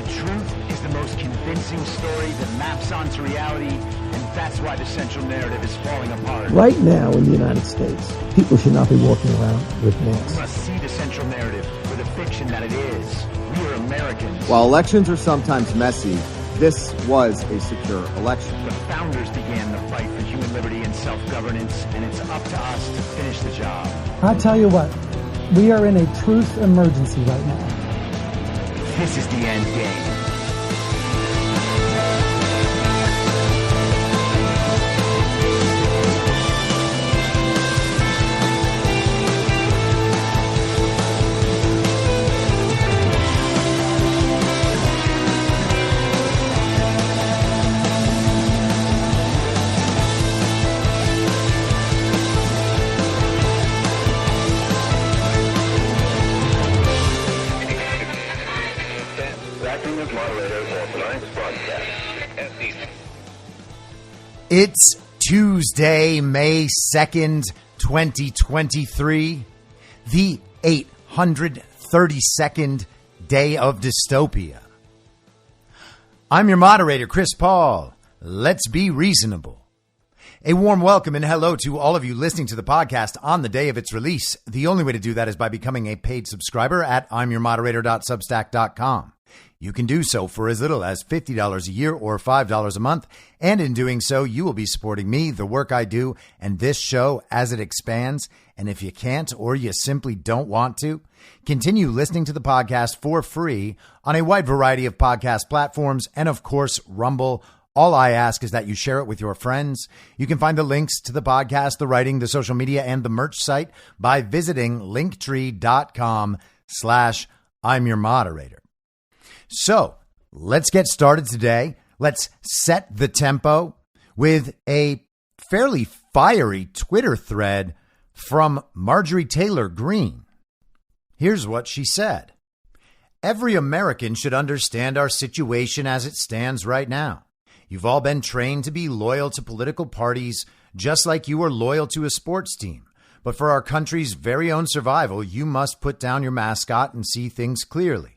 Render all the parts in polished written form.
truth is the most convincing story that maps onto reality, and that's why the central narrative is falling apart. Right now in the United States, people should not be walking around with masks. We must see the central narrative for the fiction that it is. We are Americans. While elections are sometimes messy, this was a secure election. The founders began the fight for human liberty and self-governance, and it's up to us to finish the job. I'll tell you what, we are in a truth emergency right now. This is the end game. It's Tuesday, May 2nd, 2023, the 832nd day of dystopia. I'm your moderator, Chris Paul. Let's be reasonable. A warm welcome and hello to all of you listening to the podcast on the day of its release. The only way to do that is by becoming a paid subscriber at imyourmoderator.substack.com. You can do so for as little as $50 a year or $5 a month. And in doing so, you will be supporting me, the work I do, and this show as it expands. And if you can't or you simply don't want to, continue listening to the podcast for free on a wide variety of podcast platforms and, of course, Rumble. All I ask is that you share it with your friends. You can find the links to the podcast, the writing, the social media, and the merch site by visiting linktree.com/I'm your moderator. So let's get started today. Let's set the tempo with a fairly fiery Twitter thread from Marjorie Taylor Greene. Here's what she said. Every American should understand our situation as it stands right now. You've all been trained to be loyal to political parties, just like you are loyal to a sports team. But for our country's very own survival, you must put down your mascot and see things clearly.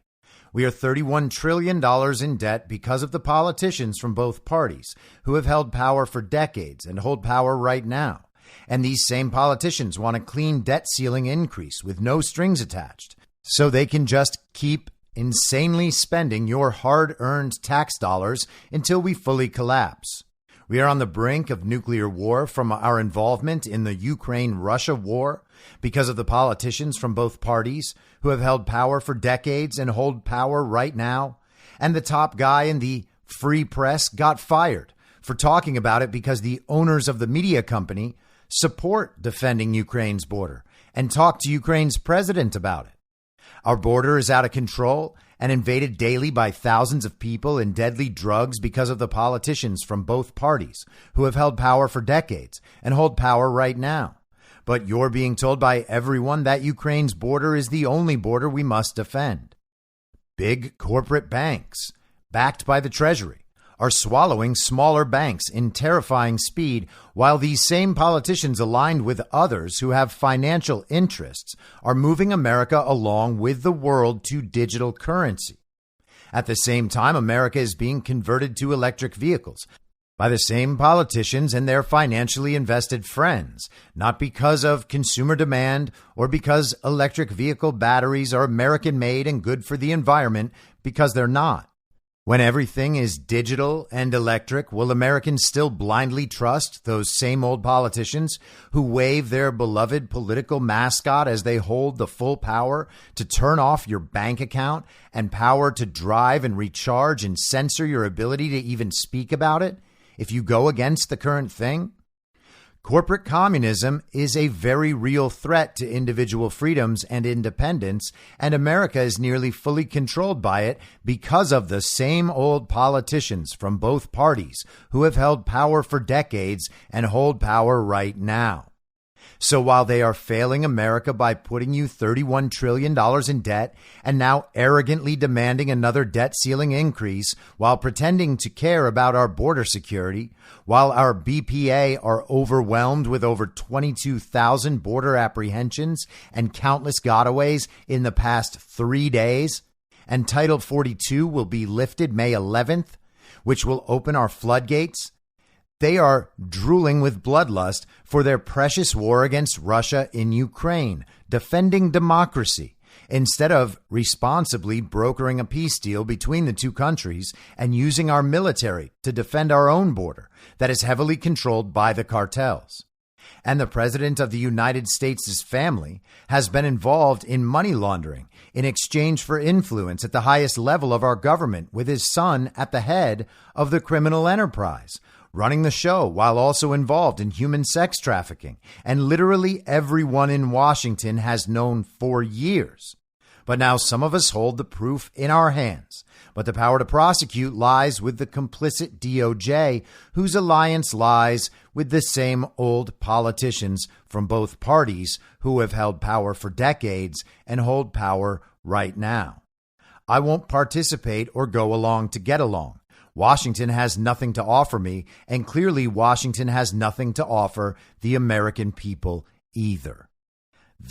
We are $31 trillion in debt because of the politicians from both parties who have held power for decades and hold power right now. And these same politicians want a clean debt ceiling increase with no strings attached, so they can just keep insanely spending your hard-earned tax dollars until we fully collapse. We are on the brink of nuclear war from our involvement in the Ukraine-Russia war because of the politicians from both parties who have held power for decades and hold power right now. And the top guy in the free press got fired for talking about it because the owners of the media company support defending Ukraine's border and talk to Ukraine's president about it. Our border is out of control and invaded daily by thousands of people and deadly drugs because of the politicians from both parties who have held power for decades and hold power right now. But you're being told by everyone that Ukraine's border is the only border we must defend. Big corporate banks, backed by the Treasury, are swallowing smaller banks in terrifying speed, while these same politicians aligned with others who have financial interests are moving America along with the world to digital currency. At the same time, America is being converted to electric vehicles by the same politicians and their financially invested friends, not because of consumer demand or because electric vehicle batteries are American-made and good for the environment, because they're not. When everything is digital and electric, will Americans still blindly trust those same old politicians who wave their beloved political mascot as they hold the full power to turn off your bank account and power to drive and recharge and censor your ability to even speak about it if you go against the current thing? Corporate communism is a very real threat to individual freedoms and independence, and America is nearly fully controlled by it because of the same old politicians from both parties who have held power for decades and hold power right now. So while they are failing America by putting you $31 trillion in debt and now arrogantly demanding another debt ceiling increase while pretending to care about our border security, while our BPA are overwhelmed with over 22,000 border apprehensions and countless gotaways in the past 3 days, and Title 42 will be lifted May 11th, which will open our floodgates. They are drooling with bloodlust for their precious war against Russia in Ukraine, defending democracy, instead of responsibly brokering a peace deal between the two countries and using our military to defend our own border that is heavily controlled by the cartels. And the President of the United States' family has been involved in money laundering in exchange for influence at the highest level of our government, with his son at the head of the criminal enterprise, running the show while also involved in human sex trafficking. And literally everyone in Washington has known for years. But now some of us hold the proof in our hands. But the power to prosecute lies with the complicit DOJ, whose alliance lies with the same old politicians from both parties who have held power for decades and hold power right now. I won't participate or go along to get along. Washington has nothing to offer me, and clearly Washington has nothing to offer the American people either.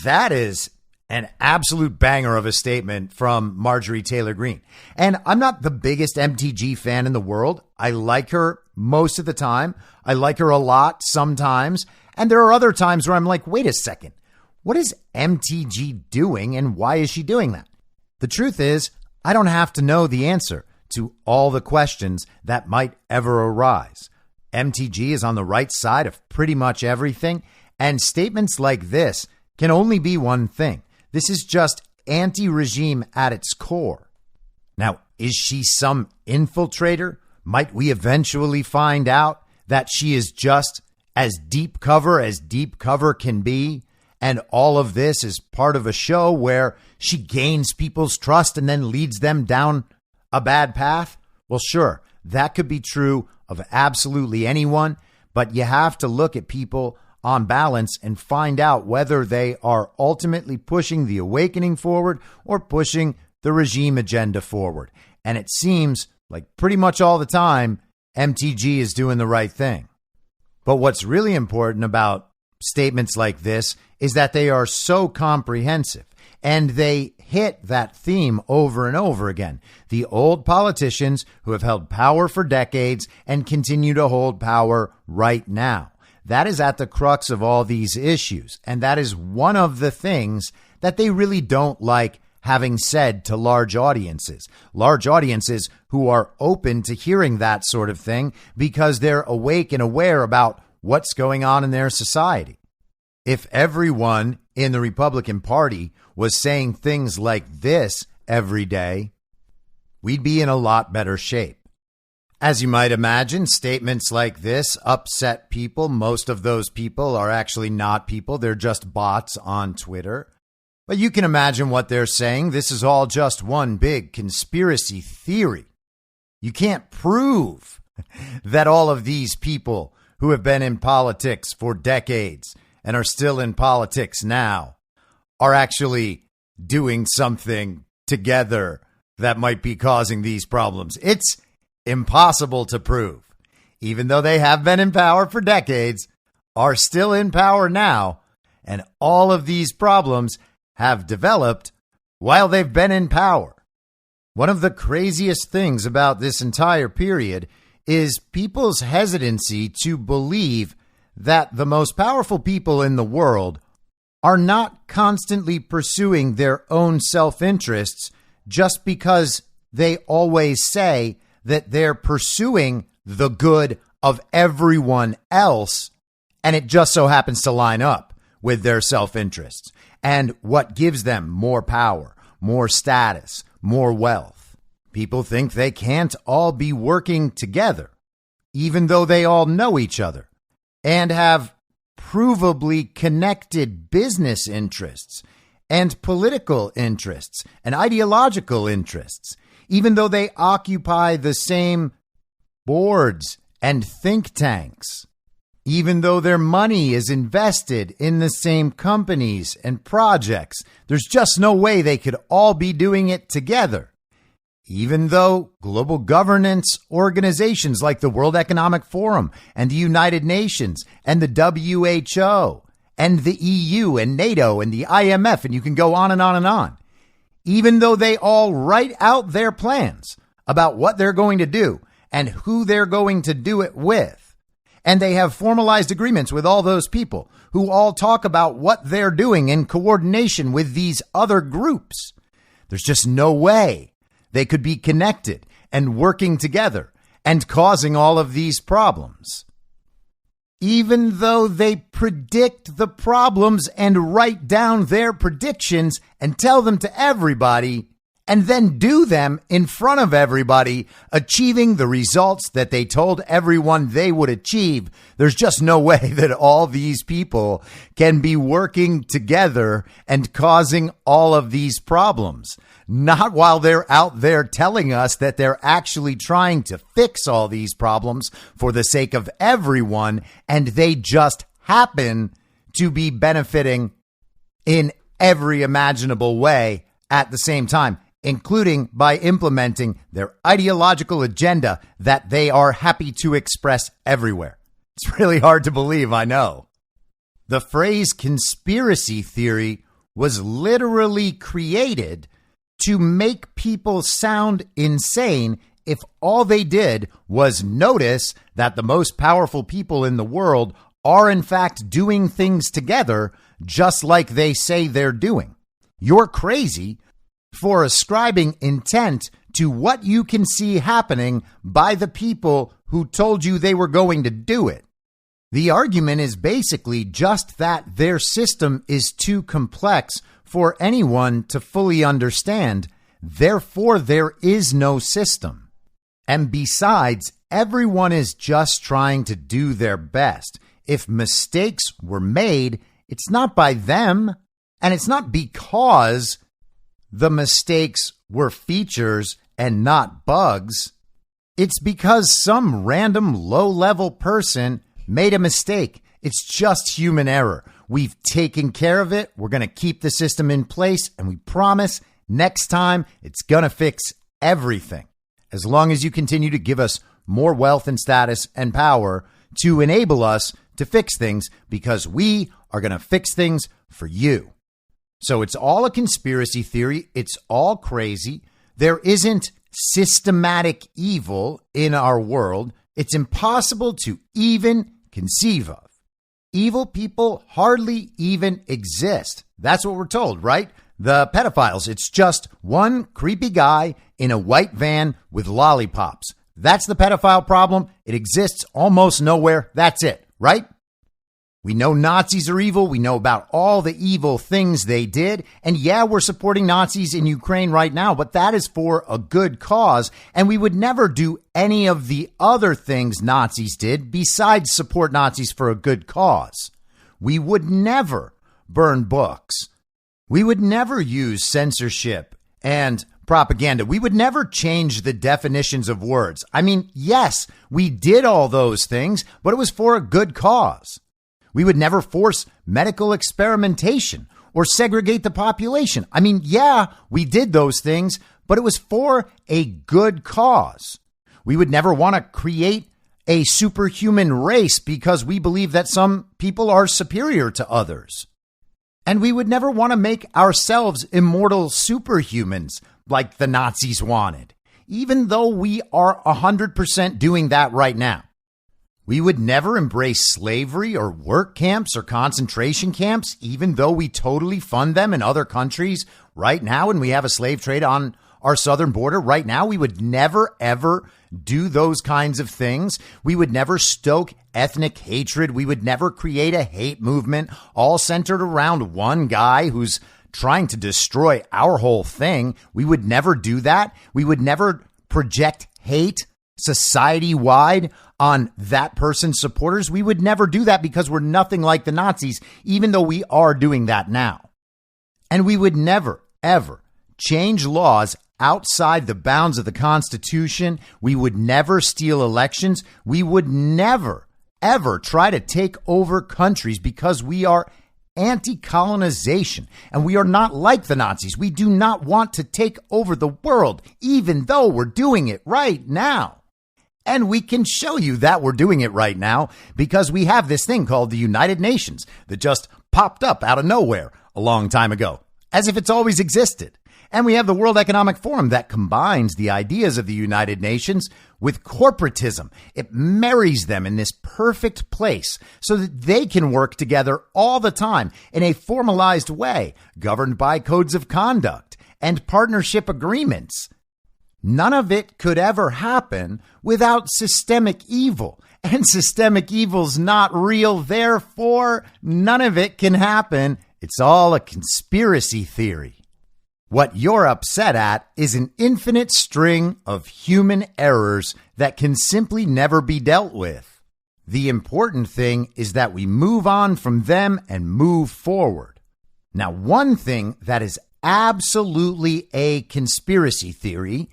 That is an absolute banger of a statement from Marjorie Taylor Greene. And I'm not the biggest MTG fan in the world. I like her most of the time. I like her a lot sometimes. And there are other times where I'm like, wait a second, what is MTG doing and why is she doing that? The truth is, I don't have to know the answer to all the questions that might ever arise. MTG is on the right side of pretty much everything. And statements like this can only be one thing. This is just anti-regime at its core. Now, is she some infiltrator? Might we eventually find out that she is just as deep cover can be? And all of this is part of a show where she gains people's trust and then leads them down a bad path? Well, sure, that could be true of absolutely anyone, but you have to look at people on balance and find out whether they are ultimately pushing the awakening forward or pushing the regime agenda forward. And it seems like pretty much all the time, MTG is doing the right thing. But what's really important about statements like this is that they are so comprehensive and they hit that theme over and over again. The old politicians who have held power for decades and continue to hold power right now. That is at the crux of all these issues. And that is one of the things that they really don't like having said to large audiences who are open to hearing that sort of thing because they're awake and aware about what's going on in their society. If everyone in the Republican Party was saying things like this every day, we'd be in a lot better shape. As you might imagine, statements like this upset people. Most of those people are actually not people. They're just bots on Twitter. But you can imagine what they're saying. This is all just one big conspiracy theory. You can't prove that all of these people who have been in politics for decades and are still in politics now are actually doing something together that might be causing these problems. It's impossible to prove. Even though they have been in power for decades, are still in power now, and all of these problems have developed while they've been in power. One of the craziest things about this entire period is people's hesitancy to believe that the most powerful people in the world are not constantly pursuing their own self-interests just because they always say that they're pursuing the good of everyone else, and it just so happens to line up with their self-interests and what gives them more power, more status, more wealth. People think they can't all be working together, even though they all know each other and have provably connected business interests and political interests and ideological interests, even though they occupy the same boards and think tanks, even though their money is invested in the same companies and projects. There's just no way they could all be doing it together. Even though global governance organizations like the World Economic Forum and the United Nations and the WHO and the EU and NATO and the IMF, and you can go on and on and on, even though they all write out their plans about what they're going to do and who they're going to do it with. And they have formalized agreements with all those people who all talk about what they're doing in coordination with these other groups. There's just no way they could be connected and working together and causing all of these problems. Even though they predict the problems and write down their predictions and tell them to everybody and then do them in front of everybody, achieving the results that they told everyone they would achieve, there's just no way that all these people can be working together and causing all of these problems. Not while they're out there telling us that they're actually trying to fix all these problems for the sake of everyone, and they just happen to be benefiting in every imaginable way at the same time, including by implementing their ideological agenda that they are happy to express everywhere. It's really hard to believe, I know. The phrase conspiracy theory was literally created to make people sound insane if all they did was notice that the most powerful people in the world are in fact doing things together just like they say they're doing. You're crazy for ascribing intent to what you can see happening by the people who told you they were going to do it. The argument is basically just that their system is too complex for anyone to fully understand. Therefore, there is no system. And besides, everyone is just trying to do their best. If mistakes were made, it's not by them, and it's not because the mistakes were features and not bugs. It's because some random low-level person made a mistake. It's just human error. We've taken care of it. We're going to keep the system in place, and we promise next time it's going to fix everything. As long as you continue to give us more wealth and status and power to enable us to fix things, because we are going to fix things for you. So it's all a conspiracy theory. It's all crazy. There isn't systematic evil in our world. It's impossible to even conceive of. Evil people hardly even exist. That's what we're told, right? The pedophiles, it's just one creepy guy in a white van with lollipops. That's the pedophile problem. It exists almost nowhere. That's it, right? We know Nazis are evil. We know about all the evil things they did. And yeah, we're supporting Nazis in Ukraine right now, but that is for a good cause. And we would never do any of the other things Nazis did besides support Nazis for a good cause. We would never burn books. We would never use censorship and propaganda. We would never change the definitions of words. I mean, yes, we did all those things, but it was for a good cause. We would never force medical experimentation or segregate the population. I mean, yeah, we did those things, but it was for a good cause. We would never want to create a superhuman race because we believe that some people are superior to others. And we would never want to make ourselves immortal superhumans like the Nazis wanted, even though we are 100% doing that right now. We would never embrace slavery or work camps or concentration camps, even though we totally fund them in other countries right now, and we have a slave trade on our southern border right now. We would never, ever do those kinds of things. We would never stoke ethnic hatred. We would never create a hate movement all centered around one guy who's trying to destroy our whole thing. We would never do that. We would never project hate society-wide on that person's supporters. We would never do that because we're nothing like the Nazis, even though we are doing that now. And we would never, ever change laws outside the bounds of the Constitution. We would never steal elections. We would never, ever try to take over countries because we are anti-colonization, and we are not like the Nazis. We do not want to take over the world, even though we're doing it right now. And we can show you that we're doing it right now because we have this thing called the United Nations that just popped up out of nowhere a long time ago, as if it's always existed. And we have the World Economic Forum that combines the ideas of the United Nations with corporatism. It marries them in this perfect place so that they can work together all the time in a formalized way, governed by codes of conduct and partnership agreements. None of it could ever happen without systemic evil. And systemic evil's not real, therefore none of it can happen. It's all a conspiracy theory. What you're upset at is an infinite string of human errors that can simply never be dealt with. The important thing is that we move on from them and move forward. Now, one thing that is absolutely a conspiracy theory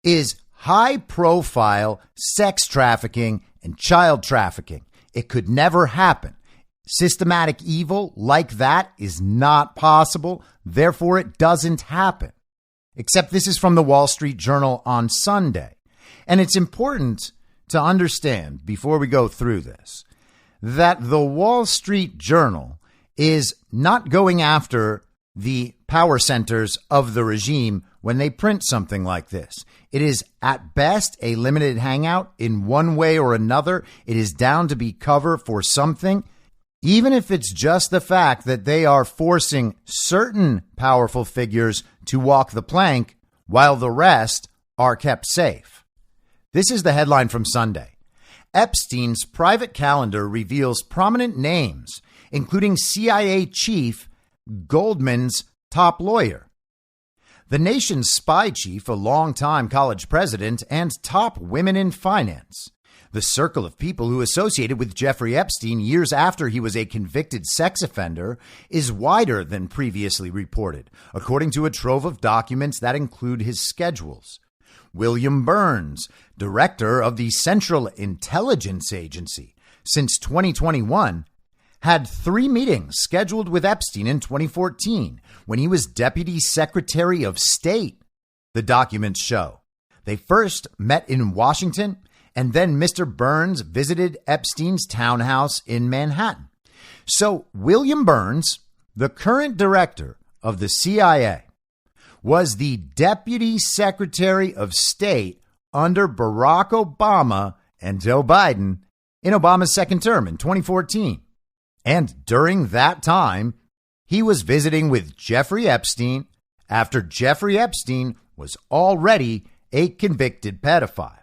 is high-profile sex trafficking and child trafficking. It could never happen. Systematic evil like that is not possible. Therefore, it doesn't happen. Except this is from the Wall Street Journal on Sunday. And it's important to understand, before we go through this, that the Wall Street Journal is not going after the power centers of the regime when they print something like this. It is at best a limited hangout in one way or another. It is down to be cover for something. Even if it's just the fact that they are forcing certain powerful figures to walk the plank while the rest are kept safe. This is the headline from Sunday. Epstein's private calendar reveals prominent names, including CIA chief Goldman's top lawyer. The nation's spy chief, a longtime college president, and top women in finance. The circle of people who associated with Jeffrey Epstein years after he was a convicted sex offender is wider than previously reported, according to a trove of documents that include his schedules. William Burns, director of the Central Intelligence Agency since 2021, had 3 meetings scheduled with Epstein in 2014 when he was Deputy Secretary of State, the documents show. They first met in Washington, and then Mr. Burns visited Epstein's townhouse in Manhattan. So William Burns, the current director of the CIA, was the Deputy Secretary of State under Barack Obama and Joe Biden in Obama's second term in 2014. And during that time, he was visiting with Jeffrey Epstein after Jeffrey Epstein was already a convicted pedophile.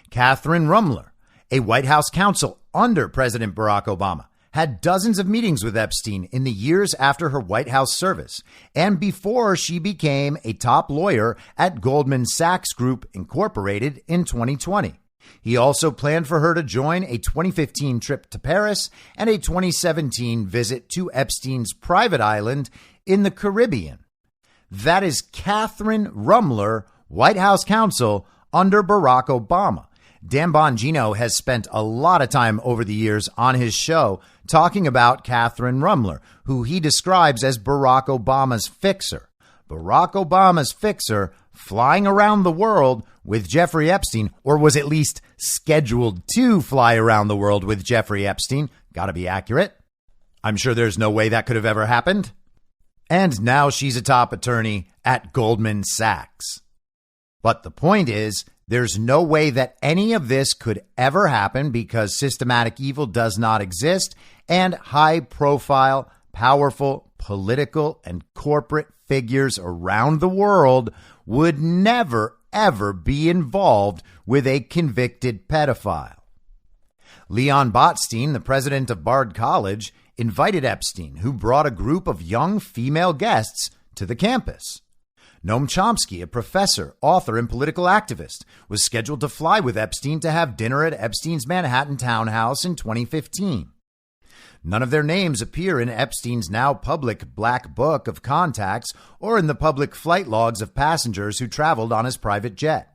Catherine Rumler, a White House counsel under President Barack Obama, had dozens of meetings with Epstein in the years after her White House service and before she became a top lawyer at Goldman Sachs Group Incorporated in 2020. He also planned for her to join a 2015 trip to Paris and a 2017 visit to Epstein's private island in the Caribbean. That is Catherine Rumler, White House counsel under Barack Obama. Dan Bongino has spent a lot of time over the years on his show talking about Catherine Rumler, who he describes as Barack Obama's fixer. Barack Obama's fixer flying around the world with Jeffrey Epstein, or was at least scheduled to fly around the world with Jeffrey Epstein. Got to be accurate. I'm sure there's no way that could have ever happened. And now she's a top attorney at Goldman Sachs. But the point is, there's no way that any of this could ever happen because systematic evil does not exist and high-profile, powerful, political, and corporate figures around the world would never, ever be involved with a convicted pedophile. Leon Botstein, the president of Bard College, invited Epstein, who brought a group of young female guests to the campus. Noam Chomsky, a professor, author, and political activist, was scheduled to fly with Epstein to have dinner at Epstein's Manhattan townhouse in 2015. None of their names appear in Epstein's now public black book of contacts or in the public flight logs of passengers who traveled on his private jet.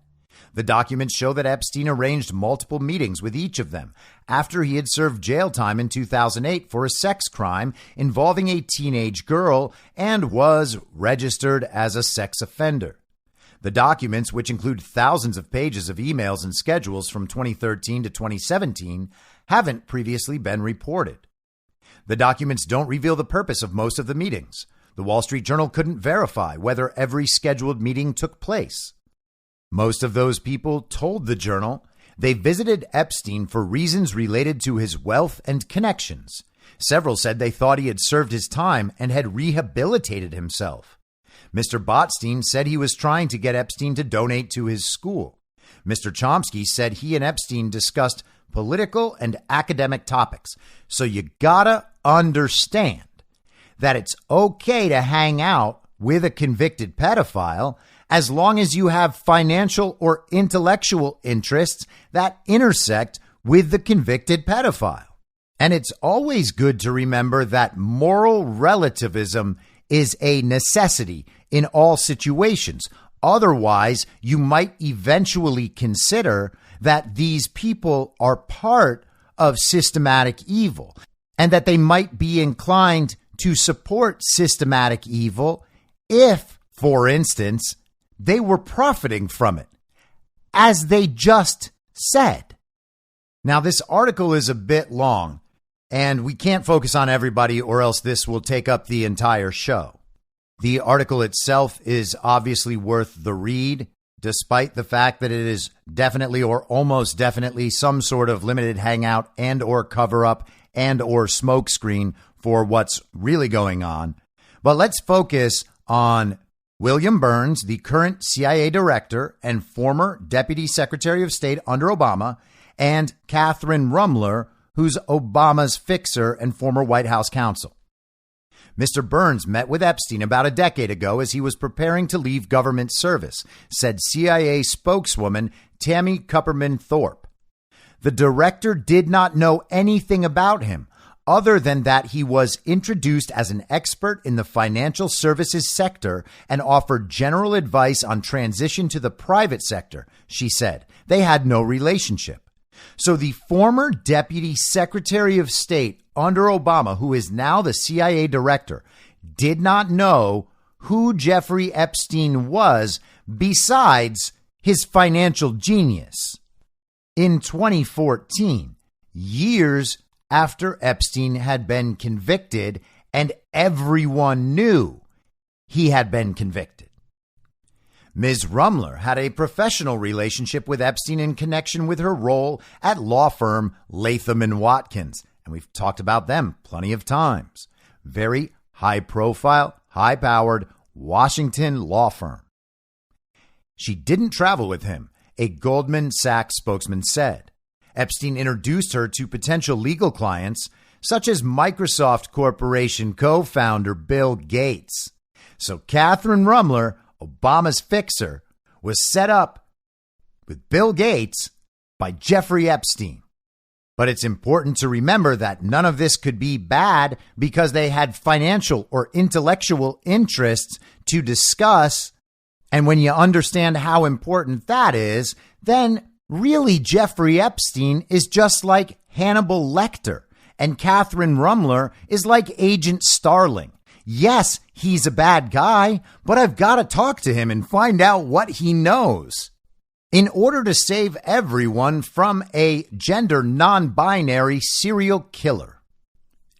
The documents show that Epstein arranged multiple meetings with each of them after he had served jail time in 2008 for a sex crime involving a teenage girl and was registered as a sex offender. The documents, which include thousands of pages of emails and schedules from 2013 to 2017, haven't previously been reported. The documents don't reveal the purpose of most of the meetings. The Wall Street Journal couldn't verify whether every scheduled meeting took place. Most of those people told the Journal they visited Epstein for reasons related to his wealth and connections. Several said they thought he had served his time and had rehabilitated himself. Mr. Botstein said he was trying to get Epstein to donate to his school. Mr. Chomsky said he and Epstein discussed political and academic topics. So you gotta understand that it's okay to hang out with a convicted pedophile as long as you have financial or intellectual interests that intersect with the convicted pedophile. And it's always good to remember that moral relativism is a necessity in all situations. Otherwise, you might eventually consider that these people are part of systematic evil and that they might be inclined to support systematic evil if, for instance, they were profiting from it, as they just said. Now, this article is a bit long, and we can't focus on everybody or else this will take up the entire show. The article itself is obviously worth the read, despite the fact that it is definitely or almost definitely some sort of limited hangout and or cover up and or smokescreen for what's really going on. But let's focus on William Burns, the current CIA director and former Deputy Secretary of State under Obama, and Catherine Rumler, who's Obama's fixer and former White House counsel. Mr. Burns met with Epstein about a decade ago as he was preparing to leave government service, said CIA spokeswoman Tammy Kupperman Thorpe. The director did not know anything about him other than that he was introduced as an expert in the financial services sector and offered general advice on transition to the private sector, she said. They had no relationship. So the former Deputy Secretary of State under Obama, who is now the CIA director, did not know who Jeffrey Epstein was besides his financial genius. In 2014, years after Epstein had been convicted, and everyone knew he had been convicted. Ms. Rumler had a professional relationship with Epstein in connection with her role at law firm Latham & Watkins, and we've talked about them plenty of times. Very high-profile, high-powered Washington law firm. She didn't travel with him, a Goldman Sachs spokesman said. Epstein introduced her to potential legal clients, such as Microsoft Corporation co-founder Bill Gates. So Catherine Rumler, Obama's fixer, was set up with Bill Gates by Jeffrey Epstein. But it's important to remember that none of this could be bad because they had financial or intellectual interests to discuss. And when you understand how important that is, then really Jeffrey Epstein is just like Hannibal Lecter, and Catherine Rumler is like Agent Starling. Yes, he's a bad guy, but I've got to talk to him and find out what he knows in order to save everyone from a gender non-binary serial killer.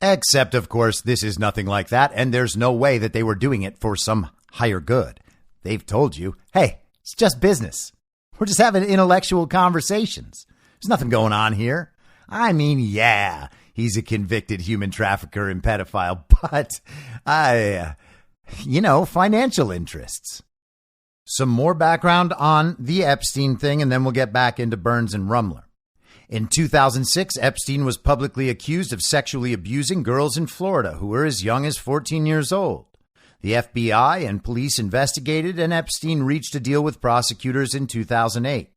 Except, of course, this is nothing like that, and there's no way that they were doing it for some higher good. They've told you, hey, it's just business. We're just having intellectual conversations. There's nothing going on here. I mean, yeah, he's a convicted human trafficker and pedophile, but financial interests. Some more background on the Epstein thing, and then we'll get back into Burns and Rumler. In 2006, Epstein was publicly accused of sexually abusing girls in Florida who were as young as 14 years old. The FBI and police investigated, and Epstein reached a deal with prosecutors in 2008.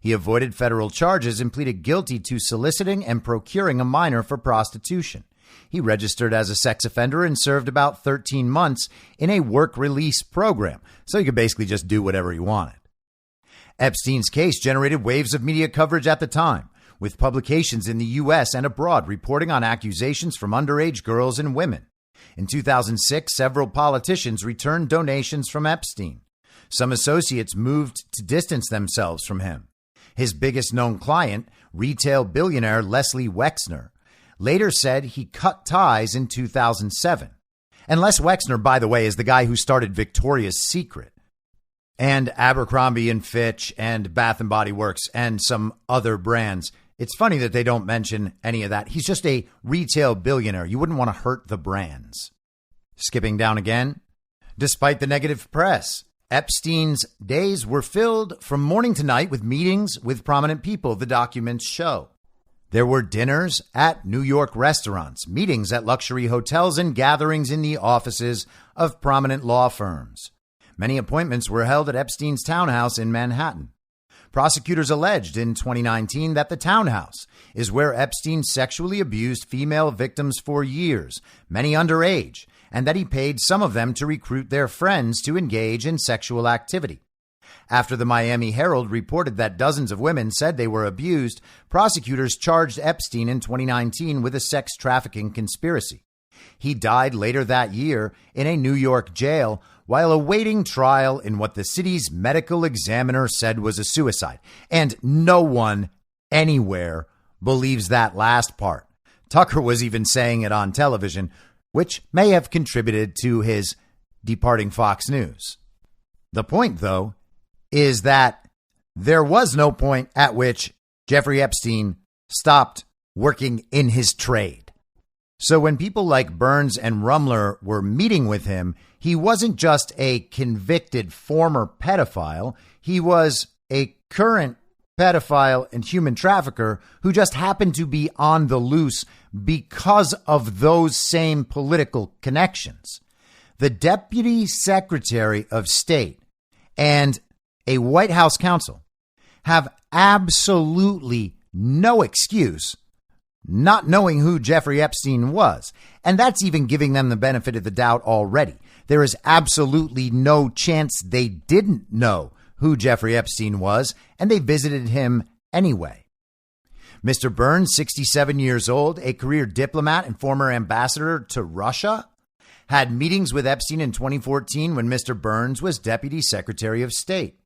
He avoided federal charges and pleaded guilty to soliciting and procuring a minor for prostitution. He registered as a sex offender and served about 13 months in a work release program, so he could basically just do whatever he wanted. Epstein's case generated waves of media coverage at the time, with publications in the U.S. and abroad reporting on accusations from underage girls and women. In 2006, several politicians returned donations from Epstein. Some associates moved to distance themselves from him. His biggest known client, retail billionaire Leslie Wexner, later said he cut ties in 2007. And Les Wexner, by the way, is the guy who started Victoria's Secret and Abercrombie and Fitch and Bath and Body Works and some other brands. It's funny that they don't mention any of that. He's just a retail billionaire. You wouldn't want to hurt the brands. Skipping down again. Despite the negative press, Epstein's days were filled from morning to night with meetings with prominent people, the documents show. There were dinners at New York restaurants, meetings at luxury hotels, and gatherings in the offices of prominent law firms. Many appointments were held at Epstein's townhouse in Manhattan. Prosecutors alleged in 2019 that the townhouse is where Epstein sexually abused female victims for years, many underage, and that he paid some of them to recruit their friends to engage in sexual activity. After the Miami Herald reported that dozens of women said they were abused, prosecutors charged Epstein in 2019 with a sex trafficking conspiracy. He died later that year in a New York jail while awaiting trial in what the city's medical examiner said was a suicide. And no one anywhere believes that last part. Tucker was even saying it on television, which may have contributed to his departing Fox News. The point, though, is that there was no point at which Jeffrey Epstein stopped working in his trade. So when people like Burns and Rumler were meeting with him, he wasn't just a convicted former pedophile. He was a current pedophile and human trafficker who just happened to be on the loose because of those same political connections. The Deputy Secretary of State and a White House counsel have absolutely no excuse not knowing who Jeffrey Epstein was. And that's even giving them the benefit of the doubt already. There is absolutely no chance they didn't know who Jeffrey Epstein was, and they visited him anyway. Mr. Burns, 67 years old, a career diplomat and former ambassador to Russia, had meetings with Epstein in 2014 when Mr. Burns was Deputy Secretary of State.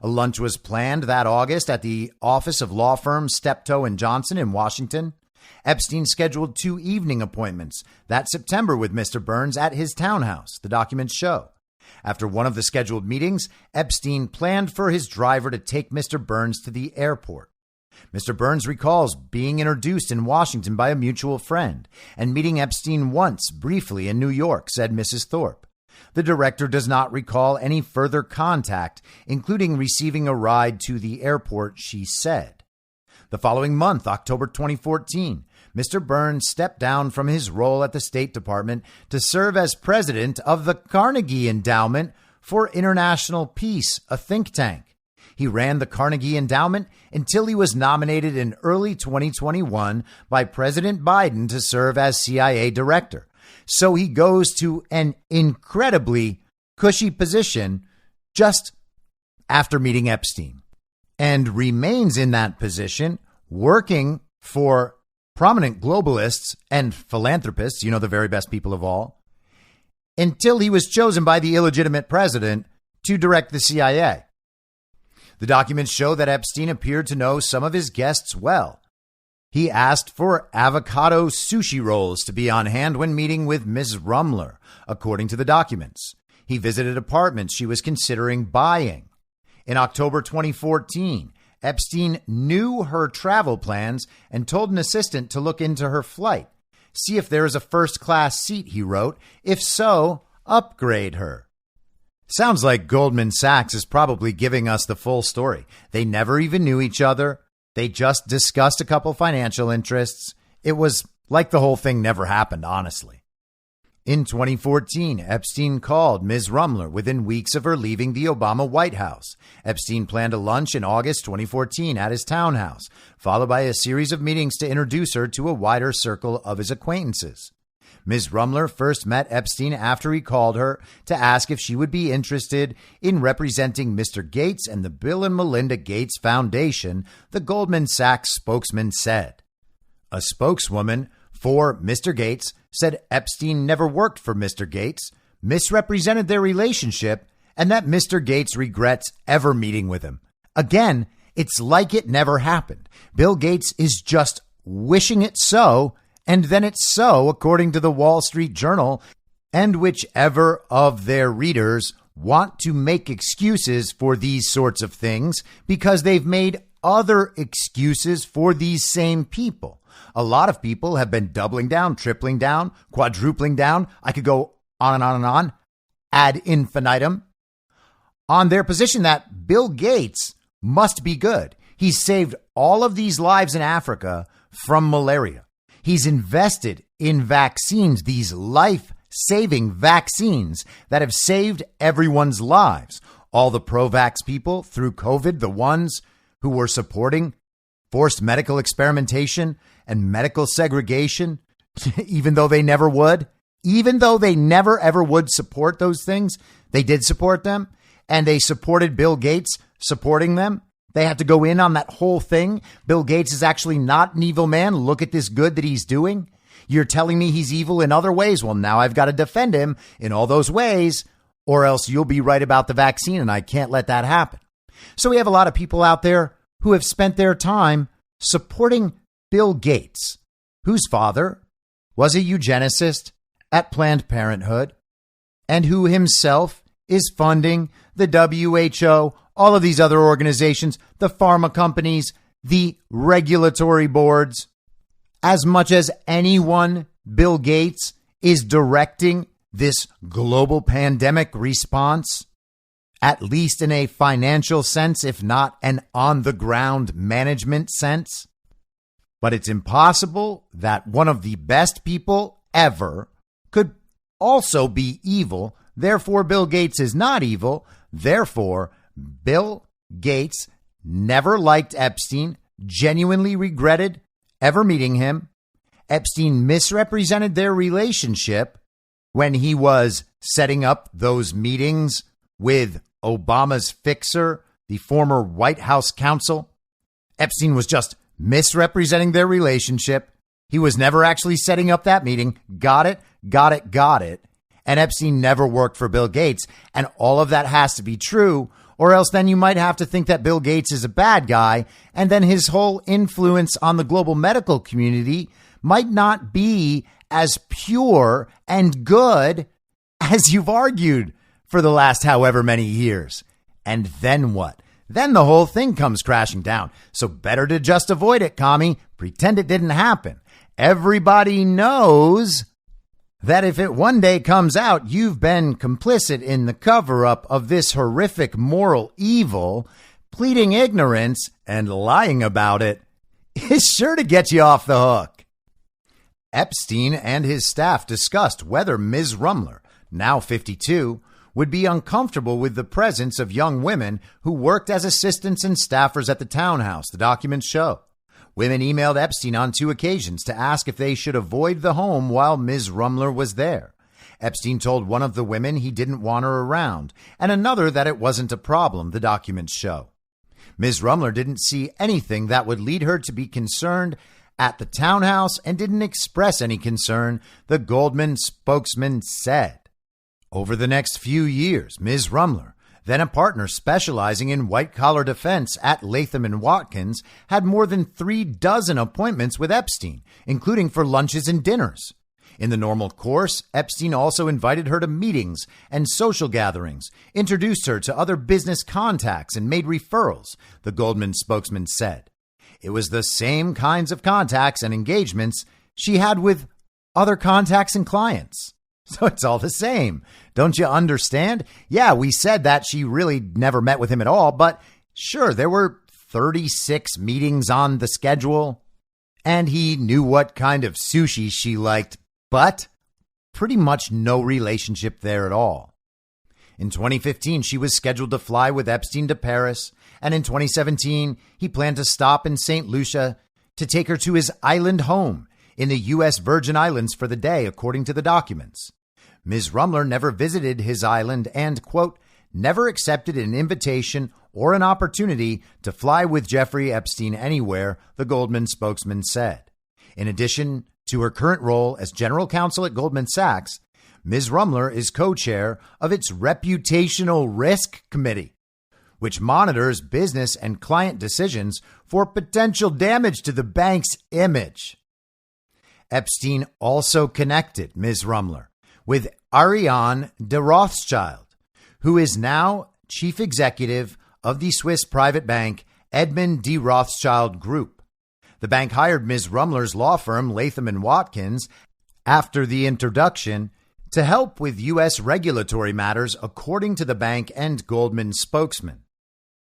A lunch was planned that August at the office of law firm Steptoe and Johnson in Washington. Epstein scheduled 2 evening appointments that September with Mr. Burns at his townhouse, the documents show. After one of the scheduled meetings, Epstein planned for his driver to take Mr. Burns to the airport. Mr. Burns recalls being introduced in Washington by a mutual friend and meeting Epstein once briefly in New York, said Mrs. Thorpe. The director does not recall any further contact, including receiving a ride to the airport, she said. The following month, October 2014, Mr. Burns stepped down from his role at the State Department to serve as president of the Carnegie Endowment for International Peace, a think tank. He ran the Carnegie Endowment until he was nominated in early 2021 by President Biden to serve as CIA director. So he goes to an incredibly cushy position just after meeting Epstein and remains in that position, working for prominent globalists and philanthropists, the very best people of all, until he was chosen by the illegitimate president to direct the CIA. The documents show that Epstein appeared to know some of his guests well. He asked for avocado sushi rolls to be on hand when meeting with Ms. Rumler, according to the documents. He visited apartments she was considering buying. In October 2014, Epstein knew her travel plans and told an assistant to look into her flight. See if there is a first-class seat, he wrote. If so, upgrade her. Sounds like Goldman Sachs is probably giving us the full story. They never even knew each other. They just discussed a couple financial interests. It was like the whole thing never happened, honestly. In 2014, Epstein called Ms. Rumler within weeks of her leaving the Obama White House. Epstein planned a lunch in August 2014 at his townhouse, followed by a series of meetings to introduce her to a wider circle of his acquaintances. Ms. Rumler first met Epstein after he called her to ask if she would be interested in representing Mr. Gates and the Bill and Melinda Gates Foundation, the Goldman Sachs spokesman said. A spokeswoman for Mr. Gates said Epstein never worked for Mr. Gates, misrepresented their relationship, and that Mr. Gates regrets ever meeting with him. Again, it's like it never happened. Bill Gates is just wishing it so, and then it's so, according to the Wall Street Journal. and whichever of their readers want to make excuses for these sorts of things because they've made other excuses for these same people. A lot of people have been doubling down, tripling down, quadrupling down. I could go on and on and on ad infinitum on their position that Bill Gates must be good. He's saved all of these lives in Africa from malaria. He's invested in vaccines, these life-saving vaccines that have saved everyone's lives. All the pro-vax people through COVID, the ones who were supporting forced medical experimentation and medical segregation, even though they never would, even though they never ever would support those things, they did support them, and they supported Bill Gates supporting them. They had to go in on that whole thing. Bill Gates is actually not an evil man. Look at this good that he's doing. You're telling me he's evil in other ways. Well, now I've got to defend him in all those ways, or else you'll be right about the vaccine, and I can't let that happen. So we have a lot of people out there who have spent their time supporting Bill Gates, whose father was a eugenicist at Planned Parenthood, and who himself is funding the WHO, all of these other organizations, the pharma companies, the regulatory boards. As much as anyone, Bill Gates is directing this global pandemic response, at least in a financial sense, if not an on-the-ground management sense. But it's impossible that one of the best people ever could also be evil. Therefore, Bill Gates is not evil. Therefore, Bill Gates never liked Epstein, genuinely regretted ever meeting him. Epstein misrepresented their relationship when he was setting up those meetings with Obama's fixer, the former White House counsel. Epstein was just misrepresenting their relationship. He was never actually setting up that meeting. Got it. And Epstein never worked for Bill Gates. And all of that has to be true, or else then you might have to think that Bill Gates is a bad guy, and then his whole influence on the global medical community might not be as pure and good as you've argued for the last however many years. And then what? Then the whole thing comes crashing down. So better to just avoid it, commie. Pretend it didn't happen. Everybody knows that if it one day comes out you've been complicit in the cover-up of this horrific moral evil, pleading ignorance and lying about it is sure to get you off the hook. Epstein and his staff discussed whether Ms. Rumler, now 52, would be uncomfortable with the presence of young women who worked as assistants and staffers at the townhouse, the documents show. Women emailed Epstein on 2 occasions to ask if they should avoid the home while Ms. Rumler was there. Epstein told one of the women he didn't want her around, and another that it wasn't a problem, the documents show. Ms. Rumler didn't see anything that would lead her to be concerned at the townhouse and didn't express any concern, the Goldman spokesman said. Over the next few years, Ms. Rumler, then a partner specializing in white-collar defense at Latham & Watkins, had more than 36 appointments with Epstein, including for lunches and dinners. In the normal course, Epstein also invited her to meetings and social gatherings, introduced her to other business contacts, and made referrals, the Goldman spokesman said. It was the same kinds of contacts and engagements she had with other contacts and clients. So it's all the same. Don't you understand? Yeah, we said that she really never met with him at all, but sure, there were 36 meetings on the schedule, and he knew what kind of sushi she liked, but pretty much no relationship there at all. In 2015, she was scheduled to fly with Epstein to Paris, and in 2017, he planned to stop in St. Lucia to take her to his island home in the U.S. Virgin Islands for the day, according to the documents. Ms. Rumler never visited his island and, quote, never accepted an invitation or an opportunity to fly with Jeffrey Epstein anywhere, the Goldman spokesman said. In addition to her current role as general counsel at Goldman Sachs, Ms. Rumler is co-chair of its Reputational Risk Committee, which monitors business and client decisions for potential damage to the bank's image. Epstein also connected Ms. Rumler with Ariane de Rothschild, who is now chief executive of the Swiss private bank Edmond de Rothschild Group. The bank hired Ms. Rumler's law firm Latham & Watkins after the introduction to help with U.S. regulatory matters, according to the bank and Goldman spokesman.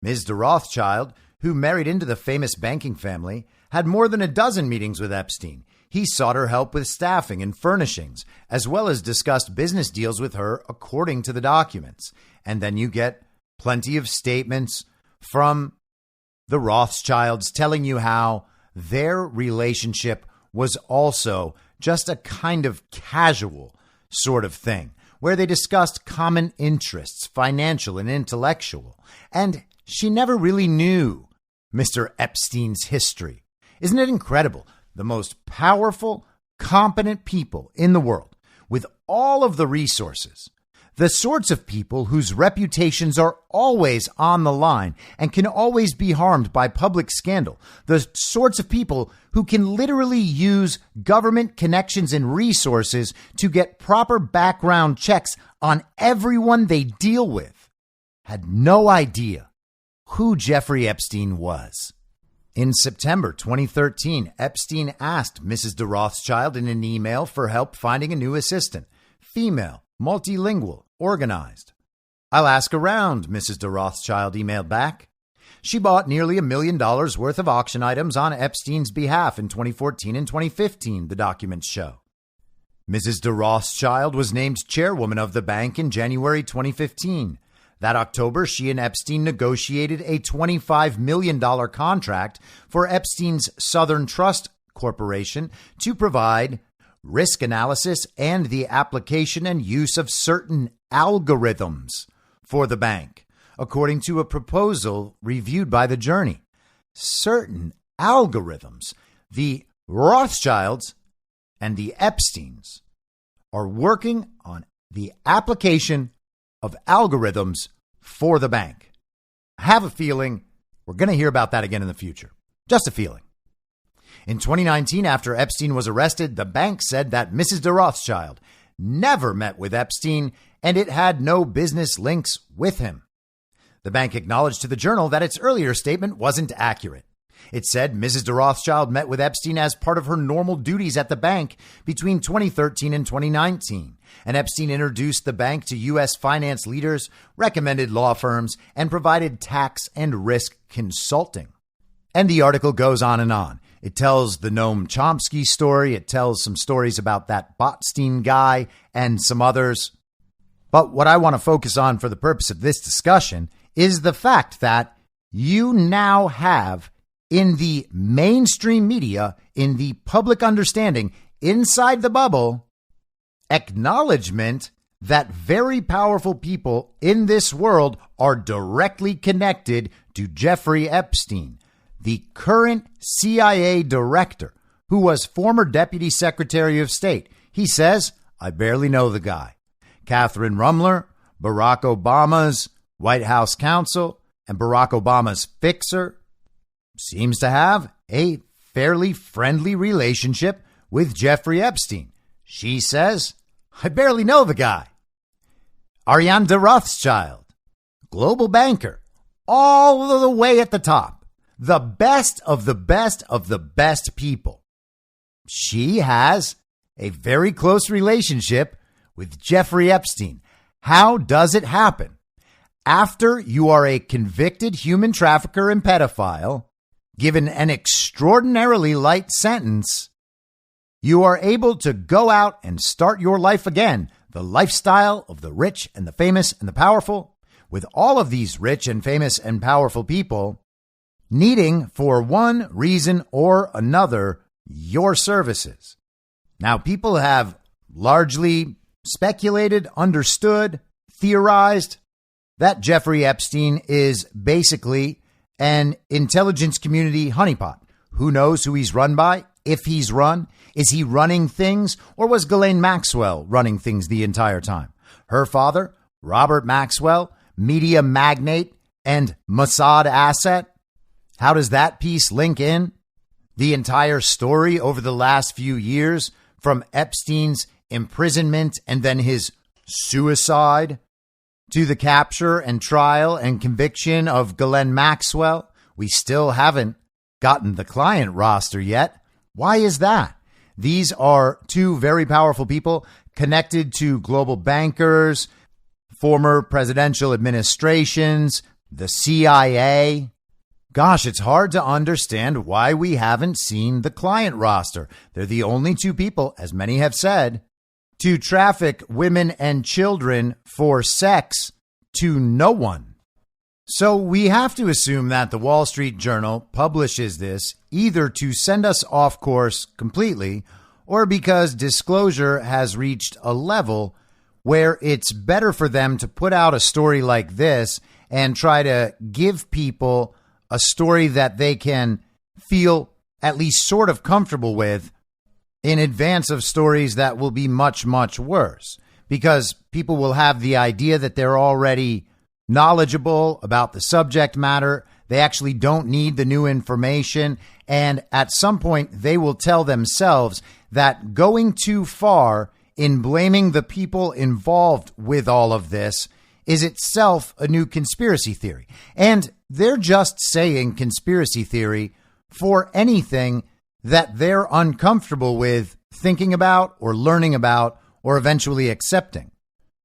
Ms. de Rothschild, who married into the famous banking family, had more than a dozen meetings with Epstein. He sought her help with staffing and furnishings, as well as discussed business deals with her, according to the documents. And then you get plenty of statements from the Rothschilds telling you how their relationship was also just a kind of casual sort of thing, where they discussed common interests, financial and intellectual. And she never really knew Mr. Epstein's history. Isn't it incredible? The most powerful, competent people in the world, with all of the resources, the sorts of people whose reputations are always on the line and can always be harmed by public scandal, the sorts of people who can literally use government connections and resources to get proper background checks on everyone they deal with, had no idea who Jeffrey Epstein was. In September 2013, Epstein asked Mrs. de Rothschild in an email for help finding a new assistant, female, multilingual, organized. "I'll ask around," Mrs. de Rothschild emailed back. She bought nearly $1 million worth of auction items on Epstein's behalf in 2014 and 2015, the documents show. Mrs. de Rothschild was named chairwoman of the bank in January 2015. That October, she and Epstein negotiated a $25 million contract for Epstein's Southern Trust Corporation to provide risk analysis and the application and use of certain algorithms for the bank, according to a proposal reviewed by The Journey. Certain algorithms. The Rothschilds and the Epsteins are working on the application of algorithms for the bank. I have a feeling we're going to hear about that again in the future. Just a feeling. In 2019, after Epstein was arrested, the bank said that Mrs. de Rothschild never met with Epstein and it had no business links with him. The bank acknowledged to the Journal that its earlier statement wasn't accurate. It said Mrs. de Rothschild met with Epstein as part of her normal duties at the bank between 2013 and 2019, and Epstein introduced the bank to U.S. finance leaders, recommended law firms, and provided tax and risk consulting. And the article goes on and on. It tells the Noam Chomsky story. It tells some stories about that Botstein guy and some others. But what I want to focus on for the purpose of this discussion is the fact that you now have in the mainstream media, in the public understanding, inside the bubble, acknowledgement that very powerful people in this world are directly connected to Jeffrey Epstein, the current CIA director, who was former Deputy Secretary of State. He says, "I barely know the guy." Catherine Rumler, Barack Obama's White House counsel and Barack Obama's fixer, seems to have a fairly friendly relationship with Jeffrey Epstein. She says, "I barely know the guy." Ariane de Rothschild, global banker, all the way at the top, the best of the best of the best people. She has a very close relationship with Jeffrey Epstein. How does it happen? After you are a convicted human trafficker and pedophile, given an extraordinarily light sentence, you are able to go out and start your life again, the lifestyle of the rich and the famous and the powerful, with all of these rich and famous and powerful people needing, for one reason or another, your services. Now, people have largely speculated, understood, theorized that Jeffrey Epstein is basically an intelligence community honeypot. Who knows who he's run by? If he's run, is he running things, or was Ghislaine Maxwell running things the entire time? Her father, Robert Maxwell, media magnate and Mossad asset. How does that piece link in? The entire story over the last few years, from Epstein's imprisonment and then his suicide to the capture and trial and conviction of Ghislaine Maxwell. We still haven't gotten the client roster yet. Why is that? These are two very powerful people connected to global bankers, former presidential administrations, the CIA. Gosh, it's hard to understand why we haven't seen the client roster. They're the only two people, as many have said, to traffic women and children for sex to no one. So we have to assume that the Wall Street Journal publishes this either to send us off course completely or because disclosure has reached a level where it's better for them to put out a story like this and try to give people a story that they can feel at least sort of comfortable with in advance of stories that will be much, much worse, because people will have the idea that they're already knowledgeable about the subject matter. They actually don't need the new information. And at some point, they will tell themselves that going too far in blaming the people involved with all of this is itself a new conspiracy theory. And they're just saying conspiracy theory for anything that they're uncomfortable with thinking about or learning about or eventually accepting.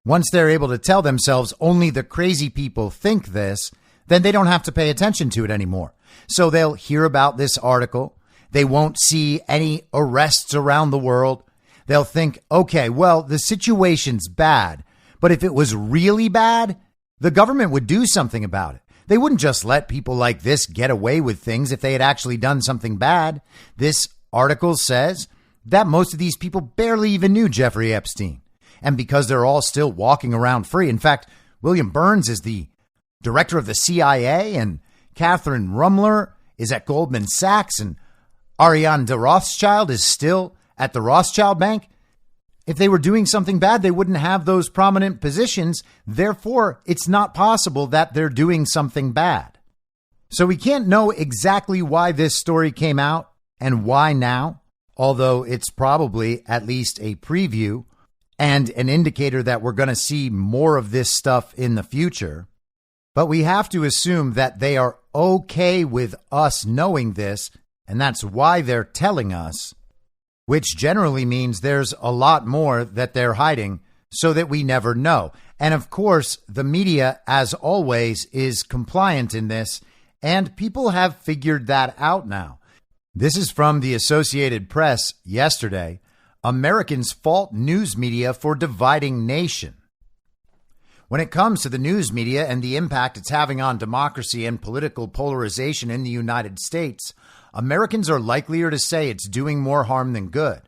Once they're able to tell themselves only the crazy people think this, then they don't have to pay attention to it anymore. So they'll hear about this article. They won't see any arrests around the world. They'll think, okay, well, the situation's bad, but if it was really bad, the government would do something about it. They wouldn't just let people like this get away with things if they had actually done something bad. This article says that most of these people barely even knew Jeffrey Epstein. And because they're all still walking around free. In fact, William Burns is the director of the CIA, and Catherine Rumler is at Goldman Sachs, and Ariane de Rothschild is still at the Rothschild Bank. If they were doing something bad, they wouldn't have those prominent positions. Therefore, it's not possible that they're doing something bad. So we can't know exactly why this story came out and why now, although it's probably at least a preview and an indicator that we're going to see more of this stuff in the future. But we have to assume that they are okay with us knowing this, and that's why they're telling us, which generally means there's a lot more that they're hiding so that we never know. And of course, the media, as always, is compliant in this, and people have figured that out now. This is from the Associated Press yesterday. Americans fault news media for dividing nation. When it comes to the news media and the impact it's having on democracy and political polarization in the United States, Americans are likelier to say it's doing more harm than good.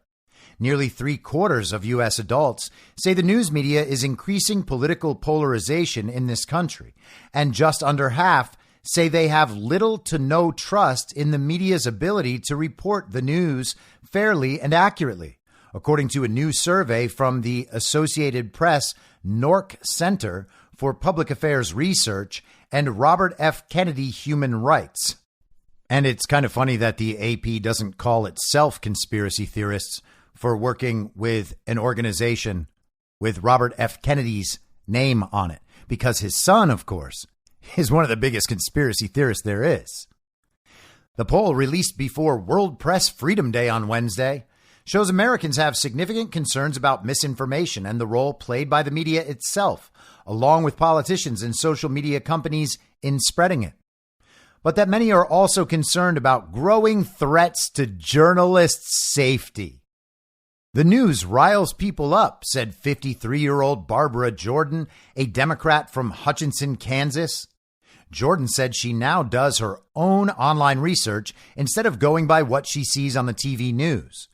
Nearly 3/4 of U.S. adults say the news media is increasing political polarization in this country, and just under half say they have little to no trust in the media's ability to report the news fairly and accurately, according to a new survey from the Associated Press Nork Center for Public Affairs Research and Robert F. Kennedy Human Rights. And it's kind of funny that the AP doesn't call itself conspiracy theorists for working with an organization with Robert F. Kennedy's name on it, because his son, of course, is one of the biggest conspiracy theorists there is. The poll released before World Press Freedom Day on Wednesday shows Americans have significant concerns about misinformation and the role played by the media itself, along with politicians and social media companies in spreading it. But that many are also concerned about growing threats to journalists' safety. The news riles people up, said 53-year-old Barbara Jordan, a Democrat from Hutchinson, Kansas. Jordan said she now does her own online research instead of going by what she sees on the TV news.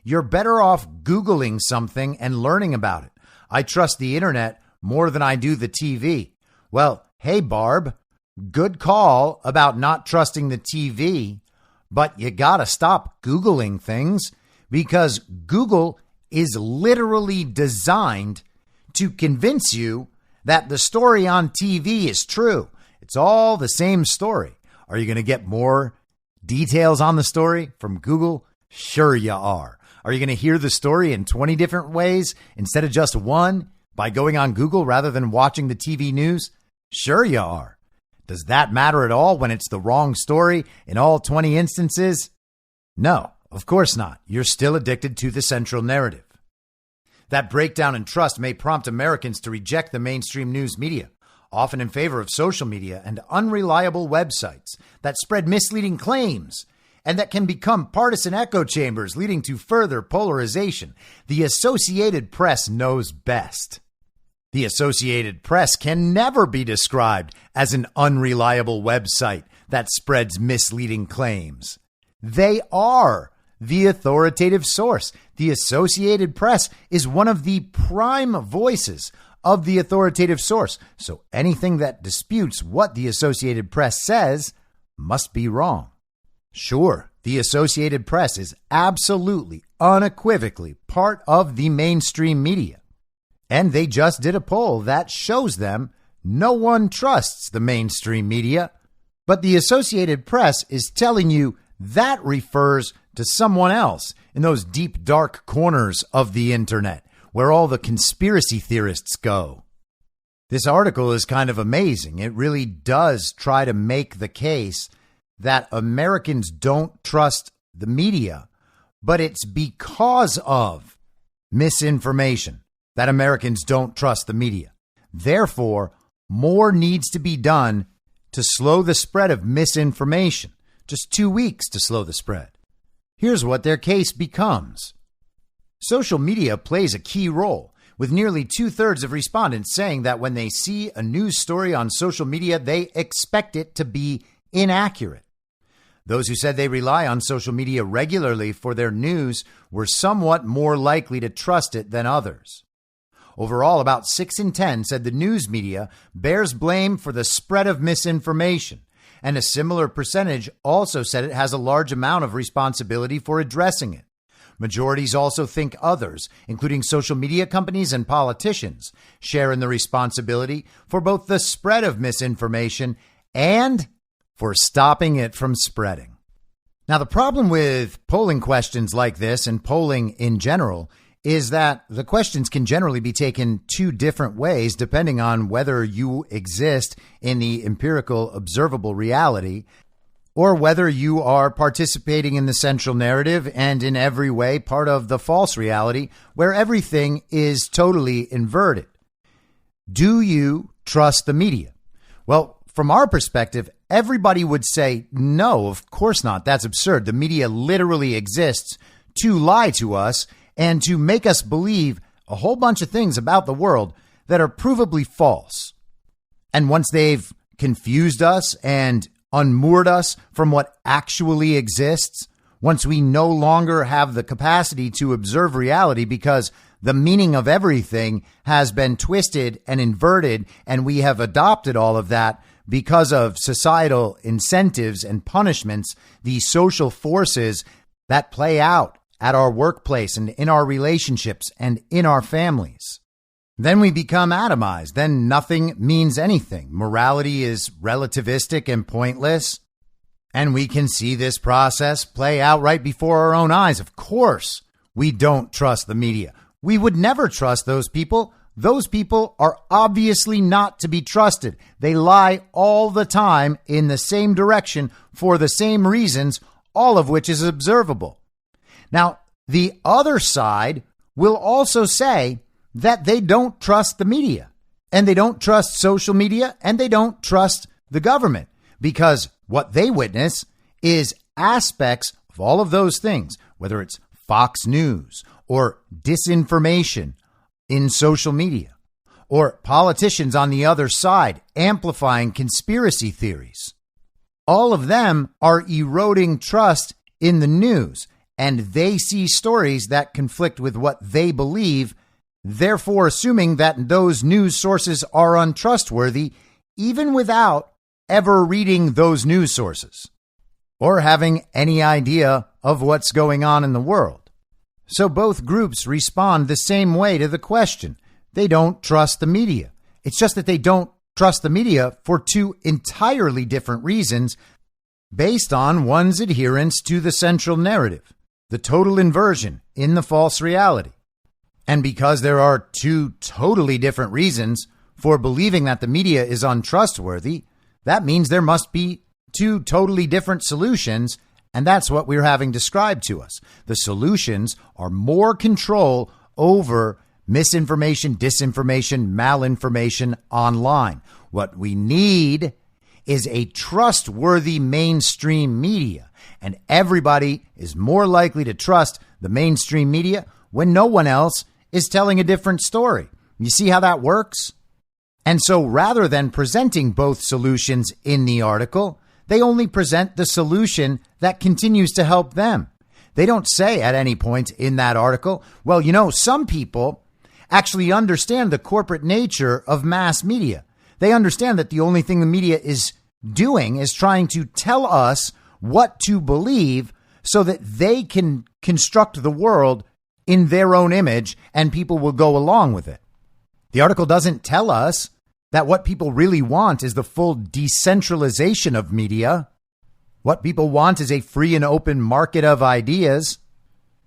You're better off Googling something and learning about it. I trust the internet more than I do the TV. Well, hey, Barb, good call about not trusting the TV, but you gotta stop Googling things, because Google is literally designed to convince you that the story on TV is true. It's all the same story. Are you going to get more details on the story from Google? Sure you are. Are you going to hear the story in 20 different ways instead of just one By going on Google rather than watching the TV news? Sure you are. Does that matter at all when it's the wrong story in all 20 instances? No, of course not. You're still addicted to the central narrative. That breakdown in trust may prompt Americans to reject the mainstream news media, often in favor of social media and unreliable websites that spread misleading claims and that can become partisan echo chambers, leading to further polarization. The Associated Press knows best. The Associated Press can never be described as an unreliable website that spreads misleading claims. They are the authoritative source. The Associated Press is one of the prime voices of the authoritative source. So anything that disputes what the Associated Press says must be wrong. Sure, the Associated Press is absolutely, unequivocally part of the mainstream media. And they just did a poll that shows them no one trusts the mainstream media. But the Associated Press is telling you that refers to someone else in those deep, dark corners of the internet where all the conspiracy theorists go. This article is kind of amazing. It really does try to make the case that Americans don't trust the media, but it's because of misinformation that Americans don't trust the media. Therefore, more needs to be done to slow the spread of misinformation. Just 2 weeks to slow the spread. Here's what their case becomes. Social media plays a key role, with nearly 2/3 of respondents saying that when they see a news story on social media, they expect it to be inaccurate. Those who said they rely on social media regularly for their news were somewhat more likely to trust it than others. Overall, about 6 in 10 said the news media bears blame for the spread of misinformation, and a similar percentage also said it has a large amount of responsibility for addressing it. Majorities also think others, including social media companies and politicians, share in the responsibility for both the spread of misinformation and for stopping it from spreading. Now, the problem with polling questions like this and polling in general is that the questions can generally be taken 2 different ways depending on whether you exist in the empirical observable reality or whether you are participating in the central narrative and in every way part of the false reality where everything is totally inverted. Do you trust the media? Well, from our perspective, everybody would say, no, of course not. That's absurd. The media literally exists to lie to us and to make us believe a whole bunch of things about the world that are provably false. And once they've confused us and unmoored us from what actually exists, once we no longer have the capacity to observe reality because the meaning of everything has been twisted and inverted, and we have adopted all of that because of societal incentives and punishments, the social forces that play out at our workplace and in our relationships and in our families. Then we become atomized. Then nothing means anything. Morality is relativistic and pointless. And we can see this process play out right before our own eyes. Of course, we don't trust the media. We would never trust those people. Those people are obviously not to be trusted. They lie all the time in the same direction for the same reasons, all of which is observable. Now, the other side will also say that they don't trust the media, and they don't trust social media, and they don't trust the government, because what they witness is aspects of all of those things, whether it's Fox News or disinformation in social media, or politicians on the other side amplifying conspiracy theories. All of them are eroding trust in the news, and they see stories that conflict with what they believe, therefore assuming that those news sources are untrustworthy, even without ever reading those news sources or having any idea of what's going on in the world. So both groups respond the same way to the question. They don't trust the media. It's just that they don't trust the media for 2 entirely different reasons based on one's adherence to the central narrative, the total inversion in the false reality. And because there are two totally different reasons for believing that the media is untrustworthy, that means there must be two totally different solutions. And that's what we're having described to us. The solutions are more control over misinformation, disinformation, malinformation online. What we need is a trustworthy mainstream media. And everybody is more likely to trust the mainstream media when no one else is telling a different story. You see how that works? And so rather than presenting both solutions in the article, they only present the solution that continues to help them. They don't say at any point in that article, well, you know, some people actually understand the corporate nature of mass media. They understand that the only thing the media is doing is trying to tell us what to believe so that they can construct the world in their own image and people will go along with it. The article doesn't tell us that what people really want is the full decentralization of media. What people want is a free and open market of ideas.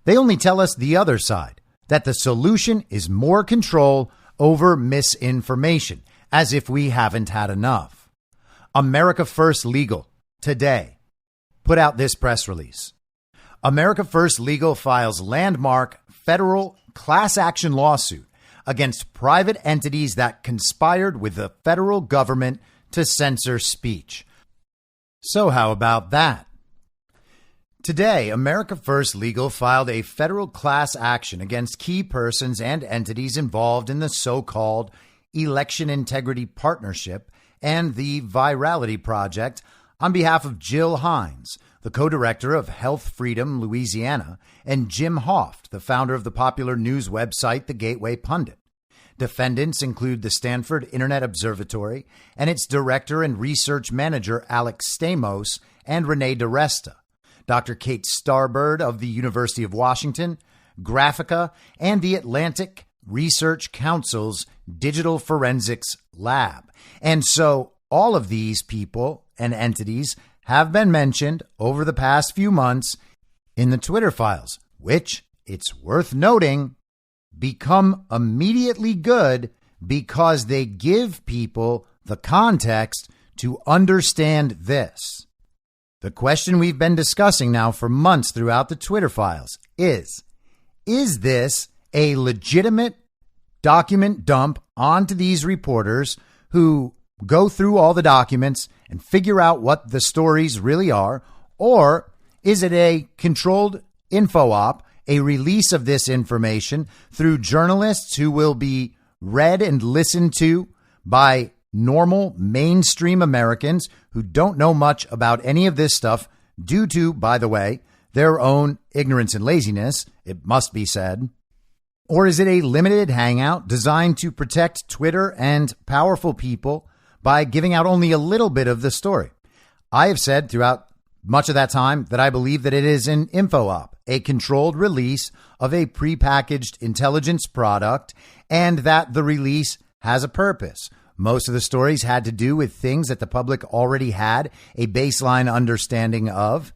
They only tell us the other side, that the solution is more control over misinformation, as if we haven't had enough. America First Legal today put out this press release. America First Legal files landmark federal class action lawsuit against private entities that conspired with the federal government to censor speech. So how about that? Today, America First Legal filed a federal class action against key persons and entities involved in the so-called Election Integrity Partnership and the Virality Project on behalf of Jill Hines, the co-director of Health Freedom Louisiana, and Jim Hoft, the founder of the popular news website The Gateway Pundit. Defendants include the Stanford Internet Observatory and its director and research manager Alex Stamos and Renee DiResta, Dr. Kate Starbird of the University of Washington, Graphica, and the Atlantic Research Council's Digital Forensics Lab. And so all of these people and entities have been mentioned over the past few months in the Twitter files, which, it's worth noting, become immediately good because they give people the context to understand this. The question we've been discussing now for months throughout the Twitter files is this a legitimate document dump onto these reporters who go through all the documents and figure out what the stories really are? Or is it a controlled info op, a release of this information through journalists who will be read and listened to by normal mainstream Americans who don't know much about any of this stuff due to, by the way, their own ignorance and laziness, it must be said? Or is it a limited hangout designed to protect Twitter and powerful people by giving out only a little bit of the story? I have said throughout much of that time that I believe that it is an info op, a controlled release of a prepackaged intelligence product, and that the release has a purpose. Most of the stories had to do with things that the public already had a baseline understanding of,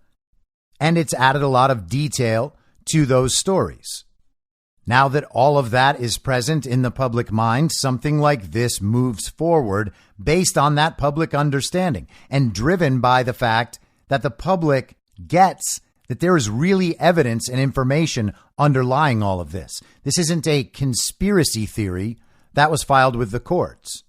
and it's added a lot of detail to those stories. Now that all of that is present in the public mind, something like this moves forward based on that public understanding and driven by the fact that the public gets that there is really evidence and information underlying all of this. This isn't a conspiracy theory that was filed with the courts.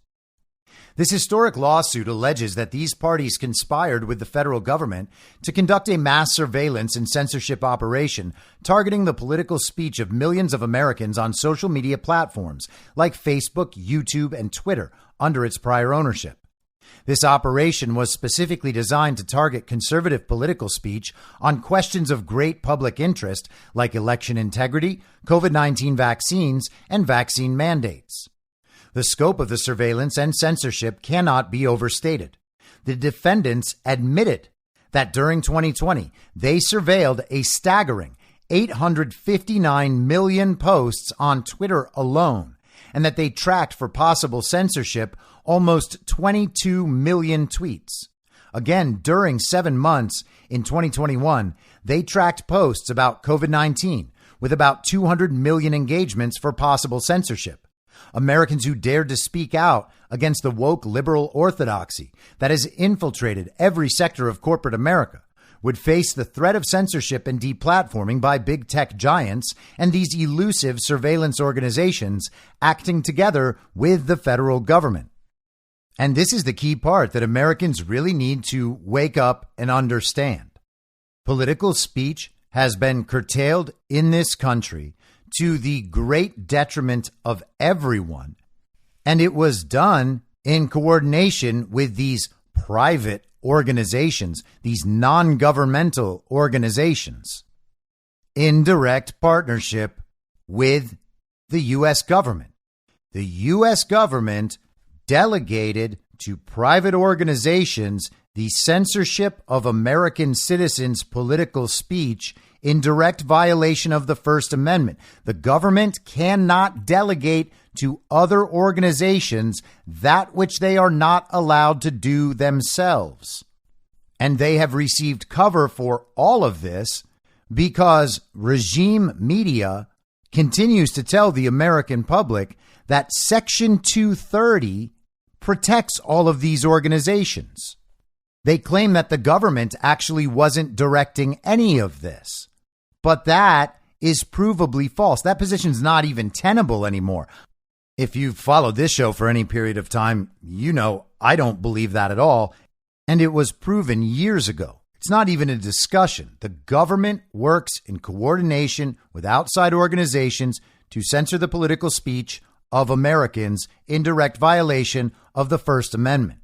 This historic lawsuit alleges that these parties conspired with the federal government to conduct a mass surveillance and censorship operation targeting the political speech of millions of Americans on social media platforms like Facebook, YouTube, and Twitter under its prior ownership. This operation was specifically designed to target conservative political speech on questions of great public interest like election integrity, COVID-19 vaccines, and vaccine mandates. The scope of the surveillance and censorship cannot be overstated. The defendants admitted that during 2020, they surveilled a staggering 859 million posts on Twitter alone, and that they tracked for possible censorship almost 22 million tweets. Again, during 7 months in 2021, they tracked posts about COVID-19, with about 200 million engagements for possible censorship. Americans who dared to speak out against the woke liberal orthodoxy that has infiltrated every sector of corporate America would face the threat of censorship and deplatforming by big tech giants and these elusive surveillance organizations acting together with the federal government. And this is the key part that Americans really need to wake up and understand. Political speech has been curtailed in this country to the great detriment of everyone. And it was done in coordination with these private organizations, these non-governmental organizations, in direct partnership with the U.S. government. The U.S. government delegated to private organizations the censorship of American citizens' political speech in direct violation of the First Amendment. The government cannot delegate to other organizations that which they are not allowed to do themselves. And they have received cover for all of this because regime media continues to tell the American public that Section 230 protects all of these organizations. They claim that the government actually wasn't directing any of this, but that is provably false. That position's not even tenable anymore. If you've followed this show for any period of time, you know I don't believe that at all, and it was proven years ago. It's not even a discussion. The government works in coordination with outside organizations to censor the political speech of Americans in direct violation of the First Amendment.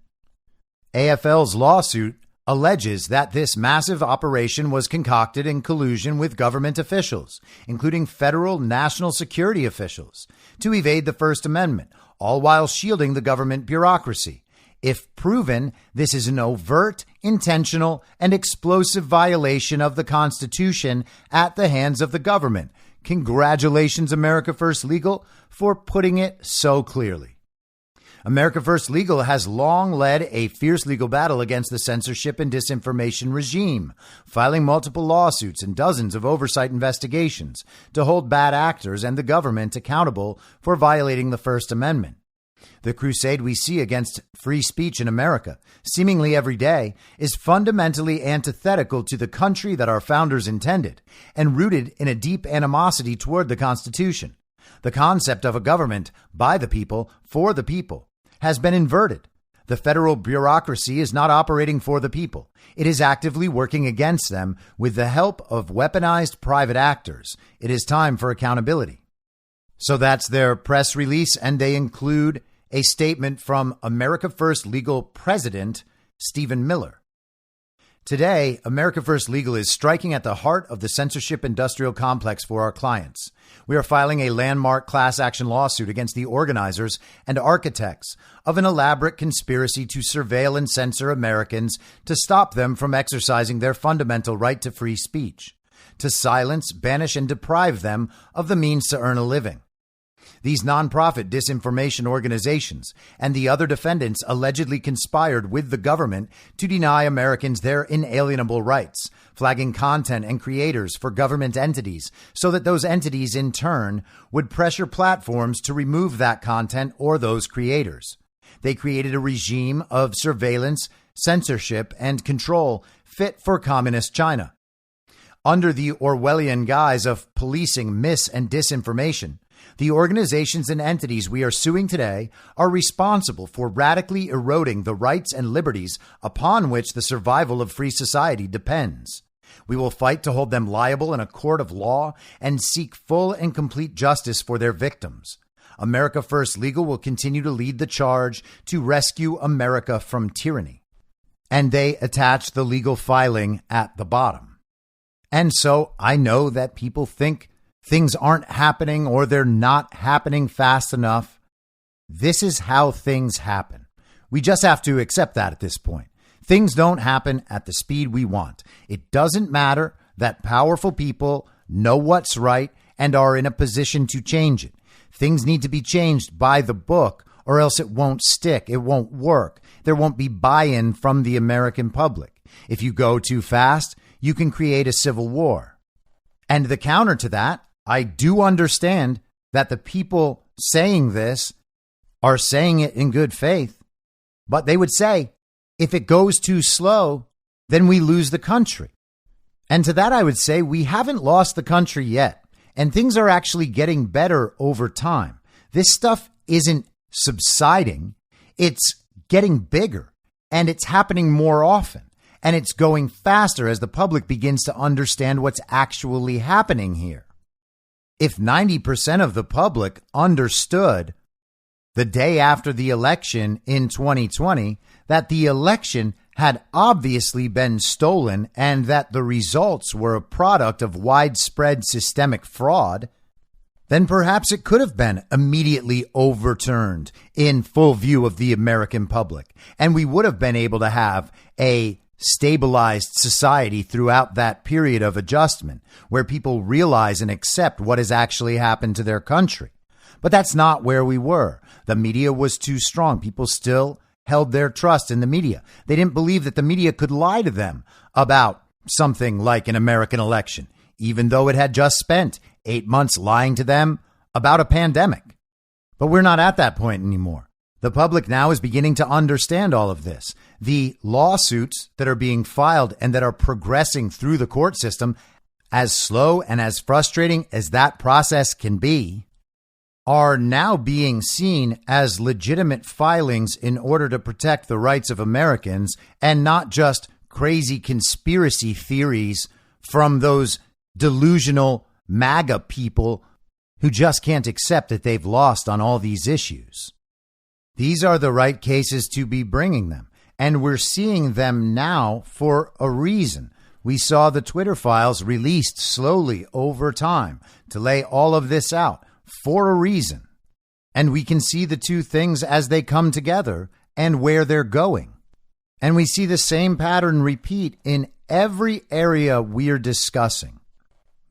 AFL's lawsuit alleges that this massive operation was concocted in collusion with government officials, including federal national security officials, to evade the First Amendment, all while shielding the government bureaucracy. If proven, this is an overt, intentional, and explosive violation of the Constitution at the hands of the government. Congratulations, America First Legal, for putting it so clearly. America First Legal has long led a fierce legal battle against the censorship and disinformation regime, filing multiple lawsuits and dozens of oversight investigations to hold bad actors and the government accountable for violating the First Amendment. The crusade we see against free speech in America, seemingly every day, is fundamentally antithetical to the country that our founders intended and rooted in a deep animosity toward the Constitution. The concept of a government by the people, for the people, has been inverted. The federal bureaucracy is not operating for the people. It is actively working against them with the help of weaponized private actors. It is time for accountability. So that's their press release, and they include a statement from America First Legal President Stephen Miller. Today, America First Legal is striking at the heart of the censorship industrial complex for our clients. We are filing a landmark class action lawsuit against the organizers and architects of an elaborate conspiracy to surveil and censor Americans to stop them from exercising their fundamental right to free speech, to silence, banish, and deprive them of the means to earn a living. These nonprofit disinformation organizations and the other defendants allegedly conspired with the government to deny Americans their inalienable rights, flagging content and creators for government entities so that those entities in turn would pressure platforms to remove that content or those creators. They created a regime of surveillance, censorship, and control fit for communist China. Under the Orwellian guise of policing mis- and disinformation, the organizations and entities we are suing today are responsible for radically eroding the rights and liberties upon which the survival of free society depends. We will fight to hold them liable in a court of law and seek full and complete justice for their victims. America First Legal will continue to lead the charge to rescue America from tyranny. And they attach the legal filing at the bottom. And so I know that people think things aren't happening or they're not happening fast enough. This is how things happen. We just have to accept that at this point. Things don't happen at the speed we want. It doesn't matter that powerful people know what's right and are in a position to change it. Things need to be changed by the book or else it won't stick. It won't work. There won't be buy-in from the American public. If you go too fast, you can create a civil war. And the counter to that, I do understand that the people saying this are saying it in good faith, but they would say, if it goes too slow, then we lose the country. And to that, I would say we haven't lost the country yet, and things are actually getting better over time. This stuff isn't subsiding. It's getting bigger, and it's happening more often, and it's going faster as the public begins to understand what's actually happening here. If 90% of the public understood the day after the election in 2020 that the election had obviously been stolen and that the results were a product of widespread systemic fraud, then perhaps it could have been immediately overturned in full view of the American public, and we would have been able to have a stabilized society throughout that period of adjustment where people realize and accept what has actually happened to their country. But that's not where we were. The media was too strong. People still held their trust in the media. They didn't believe that the media could lie to them about something like an American election, even though it had just spent 8 months lying to them about a pandemic. But we're not at that point anymore. The public now is beginning to understand all of this. The lawsuits that are being filed and that are progressing through the court system, as slow and as frustrating as that process can be, are now being seen as legitimate filings in order to protect the rights of Americans and not just crazy conspiracy theories from those delusional MAGA people who just can't accept that they've lost on all these issues. These are the right cases to be bringing them, and we're seeing them now for a reason. We saw the Twitter files released slowly over time to lay all of this out for a reason. And we can see the two things as they come together and where they're going. And we see the same pattern repeat in every area we're discussing.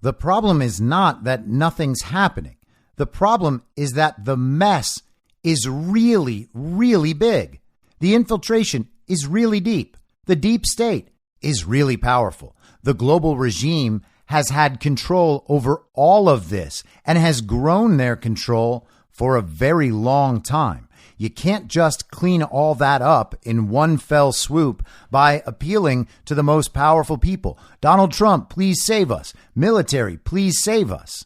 The problem is not that nothing's happening. The problem is that the mess is really, really big. The infiltration is really deep. The deep state is really powerful. The global regime has had control over all of this and has grown their control for a very long time. You can't just clean all that up in one fell swoop by appealing to the most powerful people. Donald Trump, please save us. Military, please save us.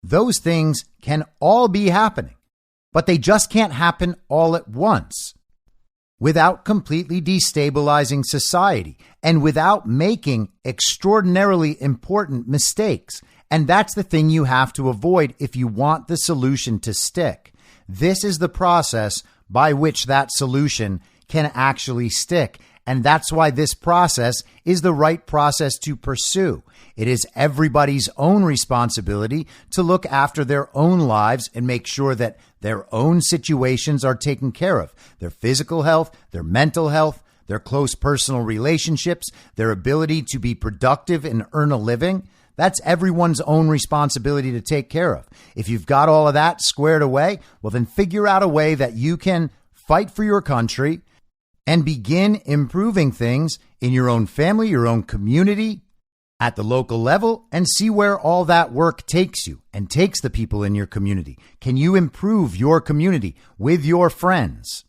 Those things can all be happening, but they just can't happen all at once without completely destabilizing society and without making extraordinarily important mistakes. And that's the thing you have to avoid if you want the solution to stick. This is the process by which that solution can actually stick. And that's why this process is the right process to pursue. It is everybody's own responsibility to look after their own lives and make sure that their own situations are taken care of. Their physical health, their mental health, their close personal relationships, their ability to be productive and earn a living. That's everyone's own responsibility to take care of. If you've got all of that squared away, well, then figure out a way that you can fight for your country and begin improving things in your own family, your own community, at the local level, and see where all that work takes you and takes the people in your community. Can you improve your community with your friends?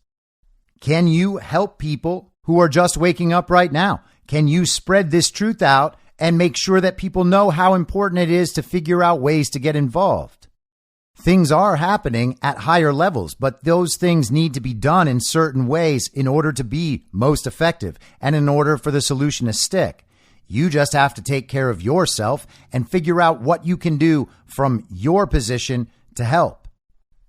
Can you help people who are just waking up right now? Can you spread this truth out and make sure that people know how important it is to figure out ways to get involved? Things are happening at higher levels, but those things need to be done in certain ways in order to be most effective and in order for the solution to stick. You just have to take care of yourself and figure out what you can do from your position to help.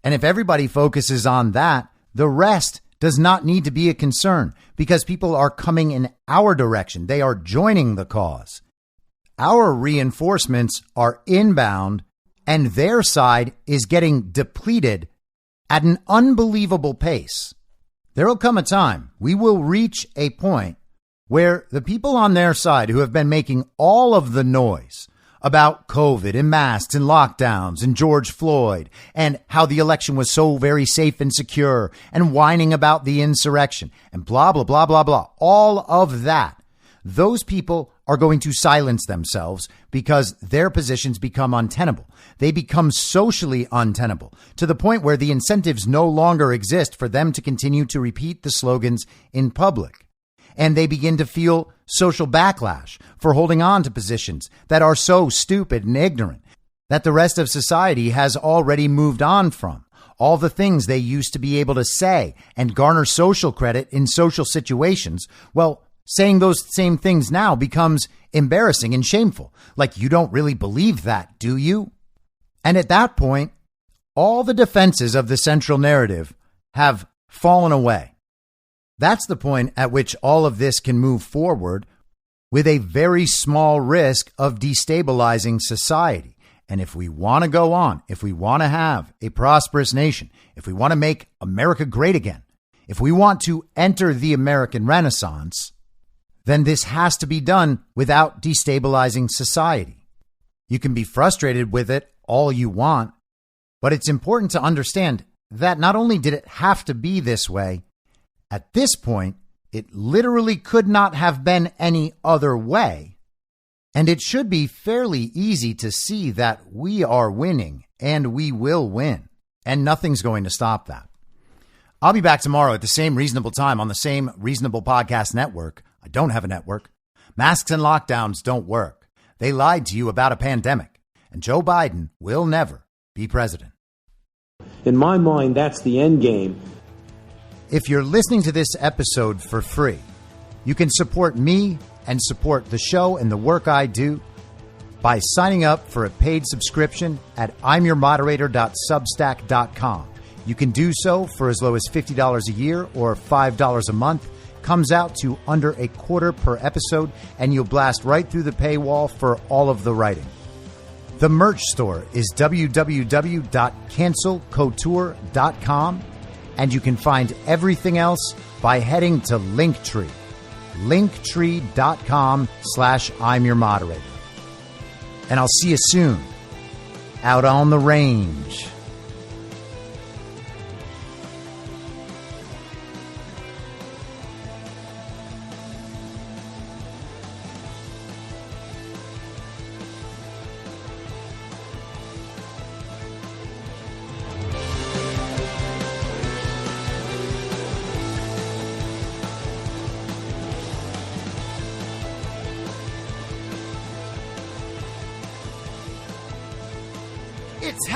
And if everybody focuses on that, the rest does not need to be a concern because people are coming in our direction. They are joining the cause. Our reinforcements are inbound and their side is getting depleted at an unbelievable pace. There will come a time we will reach a point where the people on their side who have been making all of the noise about COVID and masks and lockdowns and George Floyd and how the election was so very safe and secure and whining about the insurrection and blah, blah, blah, blah, blah, all of that, those people are going to silence themselves because their positions become untenable. They become socially untenable to the point where the incentives no longer exist for them to continue to repeat the slogans in public. And they begin to feel social backlash for holding on to positions that are so stupid and ignorant that the rest of society has already moved on from. All the things they used to be able to say and garner social credit in social situations, well, saying those same things now becomes embarrassing and shameful. Like, you don't really believe that, do you? And at that point, all the defenses of the central narrative have fallen away. That's the point at which all of this can move forward with a very small risk of destabilizing society. And if we want to go on, if we want to have a prosperous nation, if we want to make America great again, if we want to enter the American Renaissance, then this has to be done without destabilizing society. You can be frustrated with it all you want, but it's important to understand that not only did it have to be this way, at this point, it literally could not have been any other way. And it should be fairly easy to see that we are winning and we will win, and nothing's going to stop that. I'll be back tomorrow at the same reasonable time on the same reasonable podcast network. I don't have a network. Masks and lockdowns don't work. They lied to you about a pandemic, and Joe Biden will never be president. In my mind, that's the end game. If you're listening to this episode for free, you can support me and support the show and the work I do by signing up for a paid subscription at imyourmoderator.substack.com. You can do so for as low as $50 a year or $5 a month. Comes out to under $0.25 per episode, and you'll blast right through the paywall for all of the writing. The merch store is www.cancelcouture.com, and you can find everything else by heading to Linktree. Linktree.com/I'm your moderator. And I'll see you soon out on the range. It's